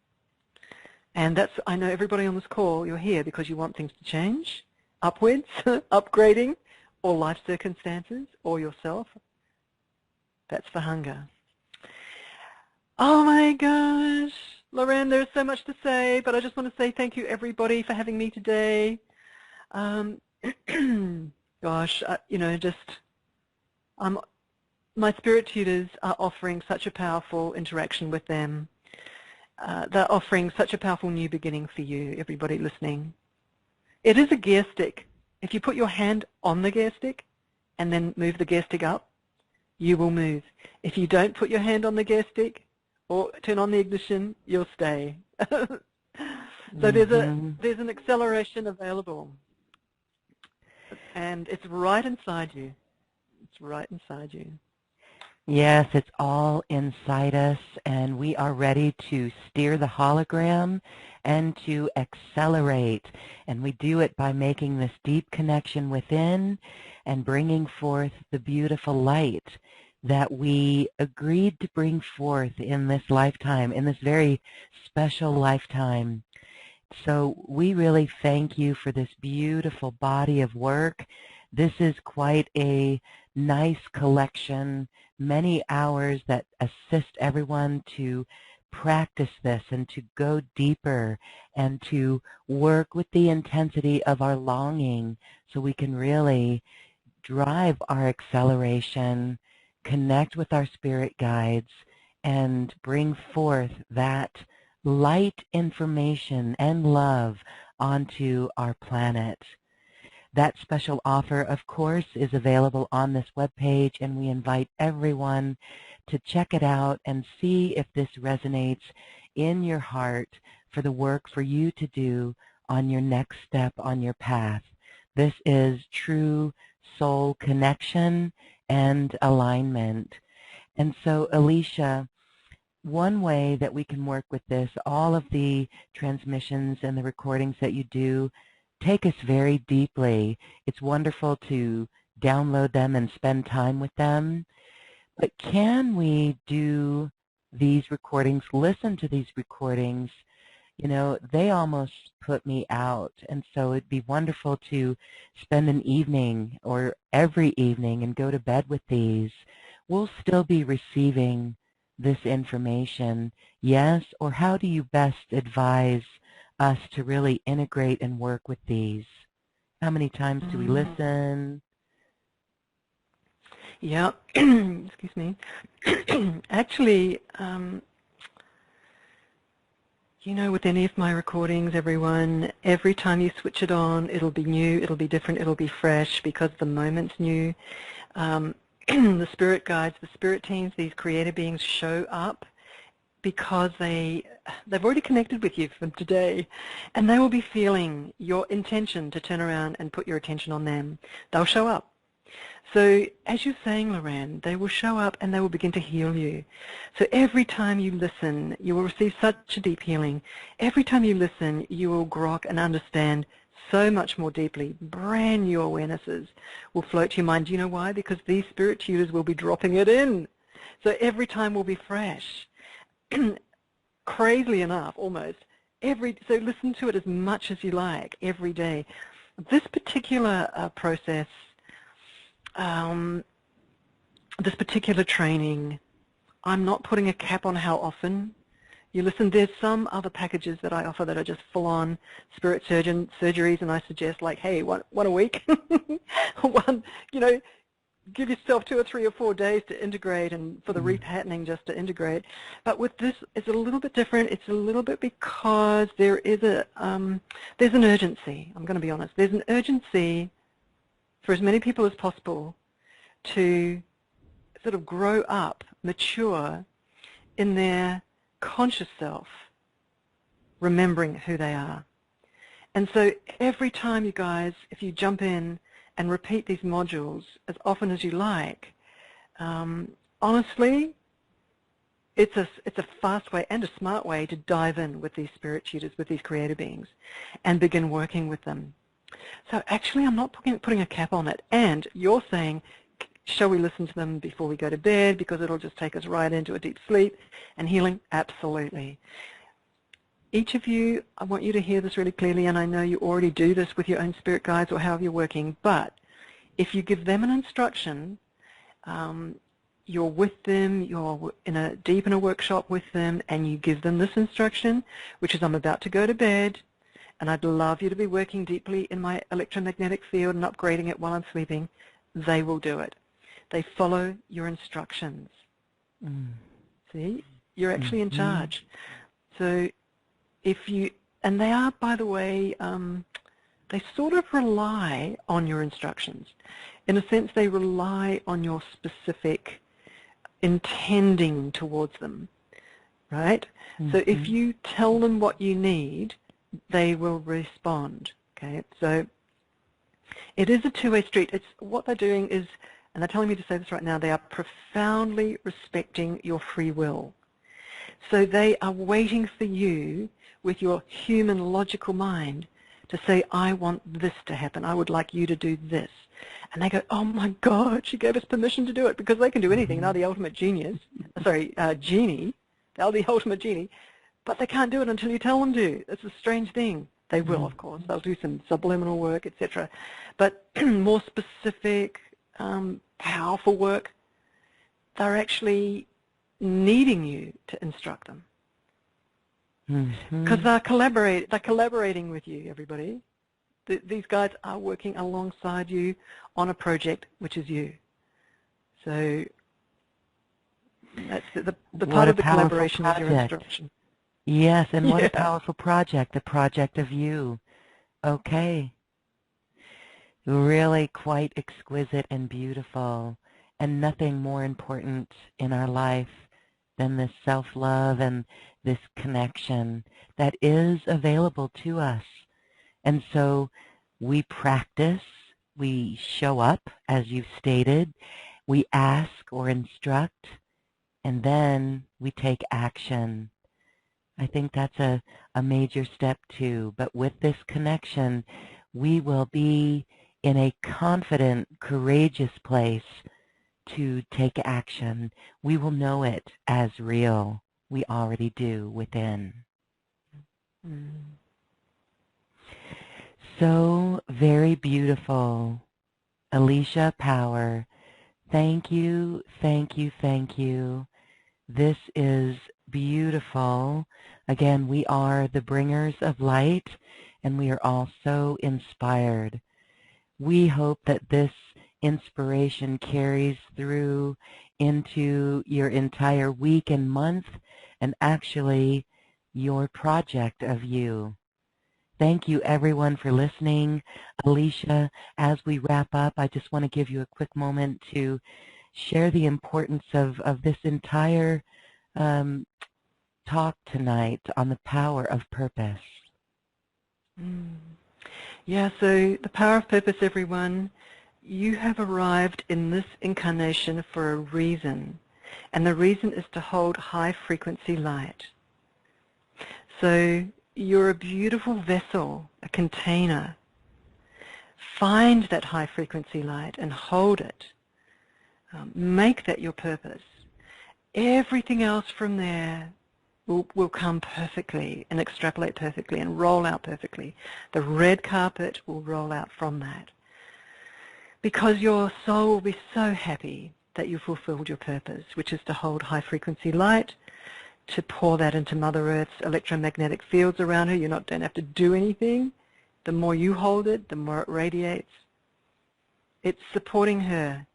And that's, I know everybody on this call, you're here because you want things to change, upwards, upgrading, or life circumstances, or yourself. That's the hunger. Oh my gosh, Lorraine, there's so much to say, but I just want to say thank you everybody for having me today. Gosh, you know, just my spirit tutors are offering such a powerful interaction with them. They're offering such a powerful new beginning for you, everybody listening. It is a gear stick. If you put your hand on the gear stick and then move the gear stick up, you will move. If you don't put your hand on the gear stick or turn on the ignition, you'll stay. So there's an acceleration available. And it's right inside you. It's right inside you. Yes, it's all inside us, and we are ready to steer the hologram and to accelerate. And we do it by making this deep connection within and bringing forth the beautiful light that we agreed to bring forth in this lifetime, in this very special lifetime. So we really thank you for this beautiful body of work. This is quite a nice collection, many hours that assist everyone to practice this and to go deeper and to work with the intensity of our longing so we can really drive our acceleration, connect with our spirit guides, and bring forth that light information and love onto our planet. That special offer, of course, is available on this webpage, and we invite everyone to check it out and see if this resonates in your heart for the work for you to do on your next step on your path. This is true soul connection and alignment. And so, Alicia, one way that we can work with this, all of the transmissions and the recordings that you do take us very deeply. It's wonderful to download them and spend time with them. But can we do these recordings, listen to these recordings? You know, they almost put me out. And so it'd be wonderful to spend an evening or every evening and go to bed with these. We'll still be receiving this information, yes? Or how do you best advise us to really integrate and work with these? How many times do we listen? Yeah, excuse me. Actually, you know, with any of my recordings, everyone, every time you switch it on, it'll be new, it'll be different, it'll be fresh because the moment's new. The spirit guides, the spirit teams, these creator beings show up because they've already connected with you from today, and they will be feeling your intention to turn around and put your attention on them. They'll show up. So as you're saying, Lorraine, they will show up and they will begin to heal you. So every time you listen, you will receive such a deep healing. Every time you listen, you will grok and understand so much more deeply. Brand new awarenesses will float to your mind. Do you know why? Because these spirit tutors will be dropping it in. So every time will be fresh. Crazily enough, almost. So listen to it as much as you like every day. This particular process, this particular training, I'm not putting a cap on how often you listen. There's some other packages that I offer that are just full-on spirit surgeries, and I suggest, like, hey, one a week. One, you know, give yourself 2 or 3 or 4 days to integrate, and for the repatterning just to integrate. But with this, it's a little bit different. It's a little bit because there is there's an urgency. I'm going to be honest. There's an urgency for as many people as possible to sort of grow up, mature in their conscious self, remembering who they are. And so every time, you guys, if you jump in and repeat these modules as often as you like, honestly, it's a fast way and a smart way to dive in with these spirit tutors, with these creator beings, and begin working with them. So actually, I'm not putting a cap on it. And you're saying, shall we listen to them before we go to bed because it'll just take us right into a deep sleep and healing? Absolutely. Each of you, I want you to hear this really clearly, and I know you already do this with your own spirit guides or however you're working, but if you give them an instruction, you're with them, you're deep in a workshop with them, and you give them this instruction, which is, I'm about to go to bed, and I'd love you to be working deeply in my electromagnetic field and upgrading it while I'm sleeping, they will do it. They follow your instructions. See? You're actually in charge. So if you, and they are, by the way, they sort of rely on your instructions. In a sense, they rely on your specific intending towards them, right? So if you tell them what you need, they will respond, okay? So it is a two-way street. It's what they're doing is and they're telling me to say this right now, they are profoundly respecting your free will. So they are waiting for you with your human logical mind to say, I want this to happen. I would like you to do this. And they go, oh my God, she gave us permission to do it, because they can do anything. They're the ultimate genius. Genie. They're the ultimate genie. But they can't do it until you tell them to. It's a strange thing. They will, of course. They'll do some subliminal work, etc. But more specific, powerful work, they're actually needing you to instruct them. Because they're collaborating with you, everybody. These guys are working alongside you on a project, which is you. So that's the part of the collaboration is your instruction. Yes, and what a powerful project, the project of you. Okay. Really quite exquisite and beautiful, and nothing more important in our life than this self-love and this connection that is available to us. And so we practice, we show up, as you've stated, we ask or instruct, and then we take action. I think that's a major step too. But with this connection, we will be in a confident, courageous place to take action. We will know it as real. We already do within. So very beautiful. Alicia Power, thank you, thank you, thank you. This is beautiful. Again, we are the bringers of light, and we are also inspired. We hope that this inspiration carries through into your entire week and month, and actually your project of you. Thank you, everyone, for listening. Alicia, as we wrap up, I just want to give you a quick moment to share the importance of this entire talk tonight on the power of purpose. Yeah, so the power of purpose, everyone. You have arrived in this incarnation for a reason, and the reason is to hold high frequency light. So you're a beautiful vessel, a container. Find that high frequency light and hold it. Make that your purpose. Everything else from there will come perfectly and extrapolate perfectly and roll out perfectly. The red carpet will roll out from that. Because your soul will be so happy that you fulfilled your purpose, which is to hold high frequency light, to pour that into Mother Earth's electromagnetic fields around her. You don't have to do anything. The more you hold it, the more it radiates. It's supporting her.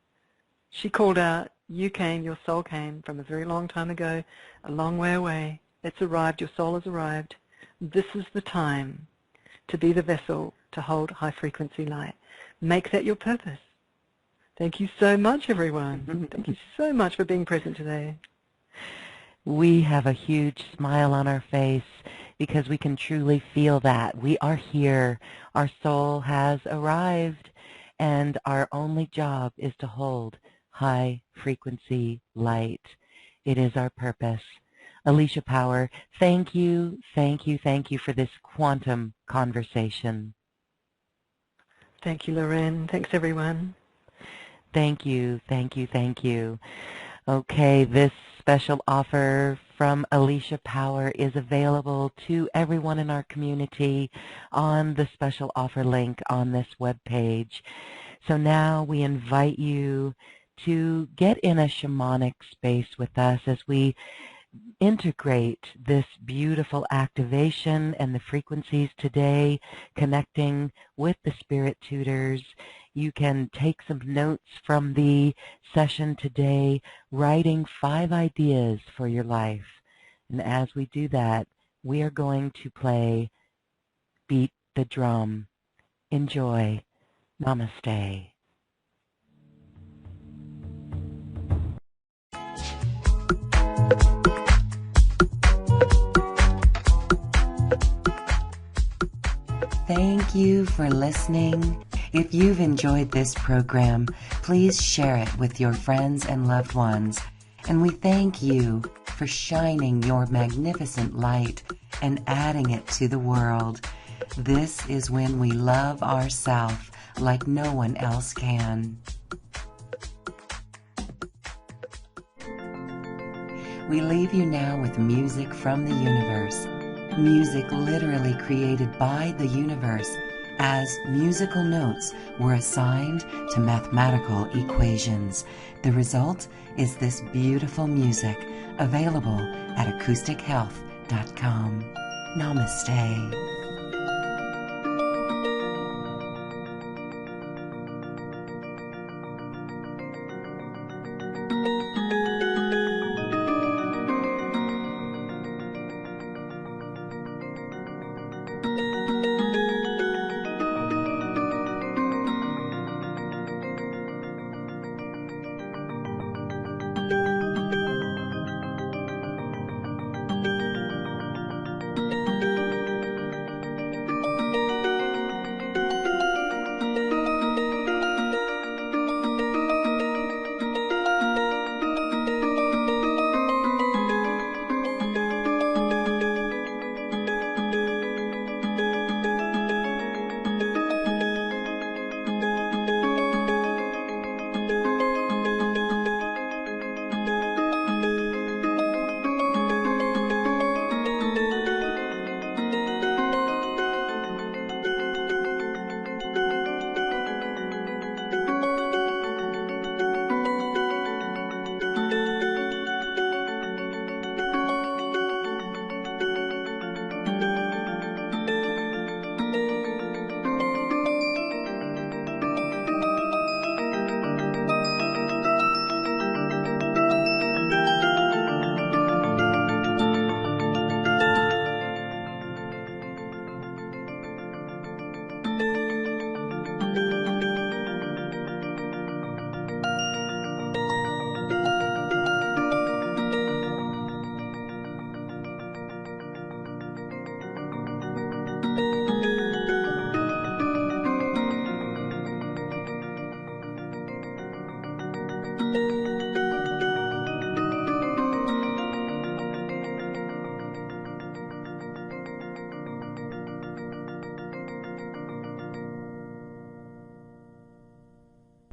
She called out, you came, your soul came from a very long time ago, a long way away. It's arrived, your soul has arrived. This is the time to be the vessel to hold high frequency light. Make that your purpose. Thank you so much, everyone. Thank you so much for being present today. We have a huge smile on our face because we can truly feel that. We are here. Our soul has arrived, and our only job is to hold high frequency light. It is our purpose. Alicia Power, thank you, thank you, thank you for this quantum conversation. Thank you, Lorraine. Thanks, everyone. Thank you, thank you, thank you. Okay, this special offer from Alicia Power is available to everyone in our community on the special offer link on this webpage. So now we invite you to get in a shamanic space with us as we integrate this beautiful activation and the frequencies today, connecting with the Spirit Tutors. You can take some notes from the session today, writing 5 ideas for your life. And as we do that, we are going to play Beat the Drum. Enjoy. Namaste. Thank you for listening. If you've enjoyed this program, please Please share it with your friends and loved ones. And we thank you for shining your magnificent light and adding it to the world. This is when we love ourselves like no one else can. We leave you now with music from the universe. Music literally created by the universe, as musical notes were assigned to mathematical equations. The result is this beautiful music, available at acoustichealth.com. Namaste.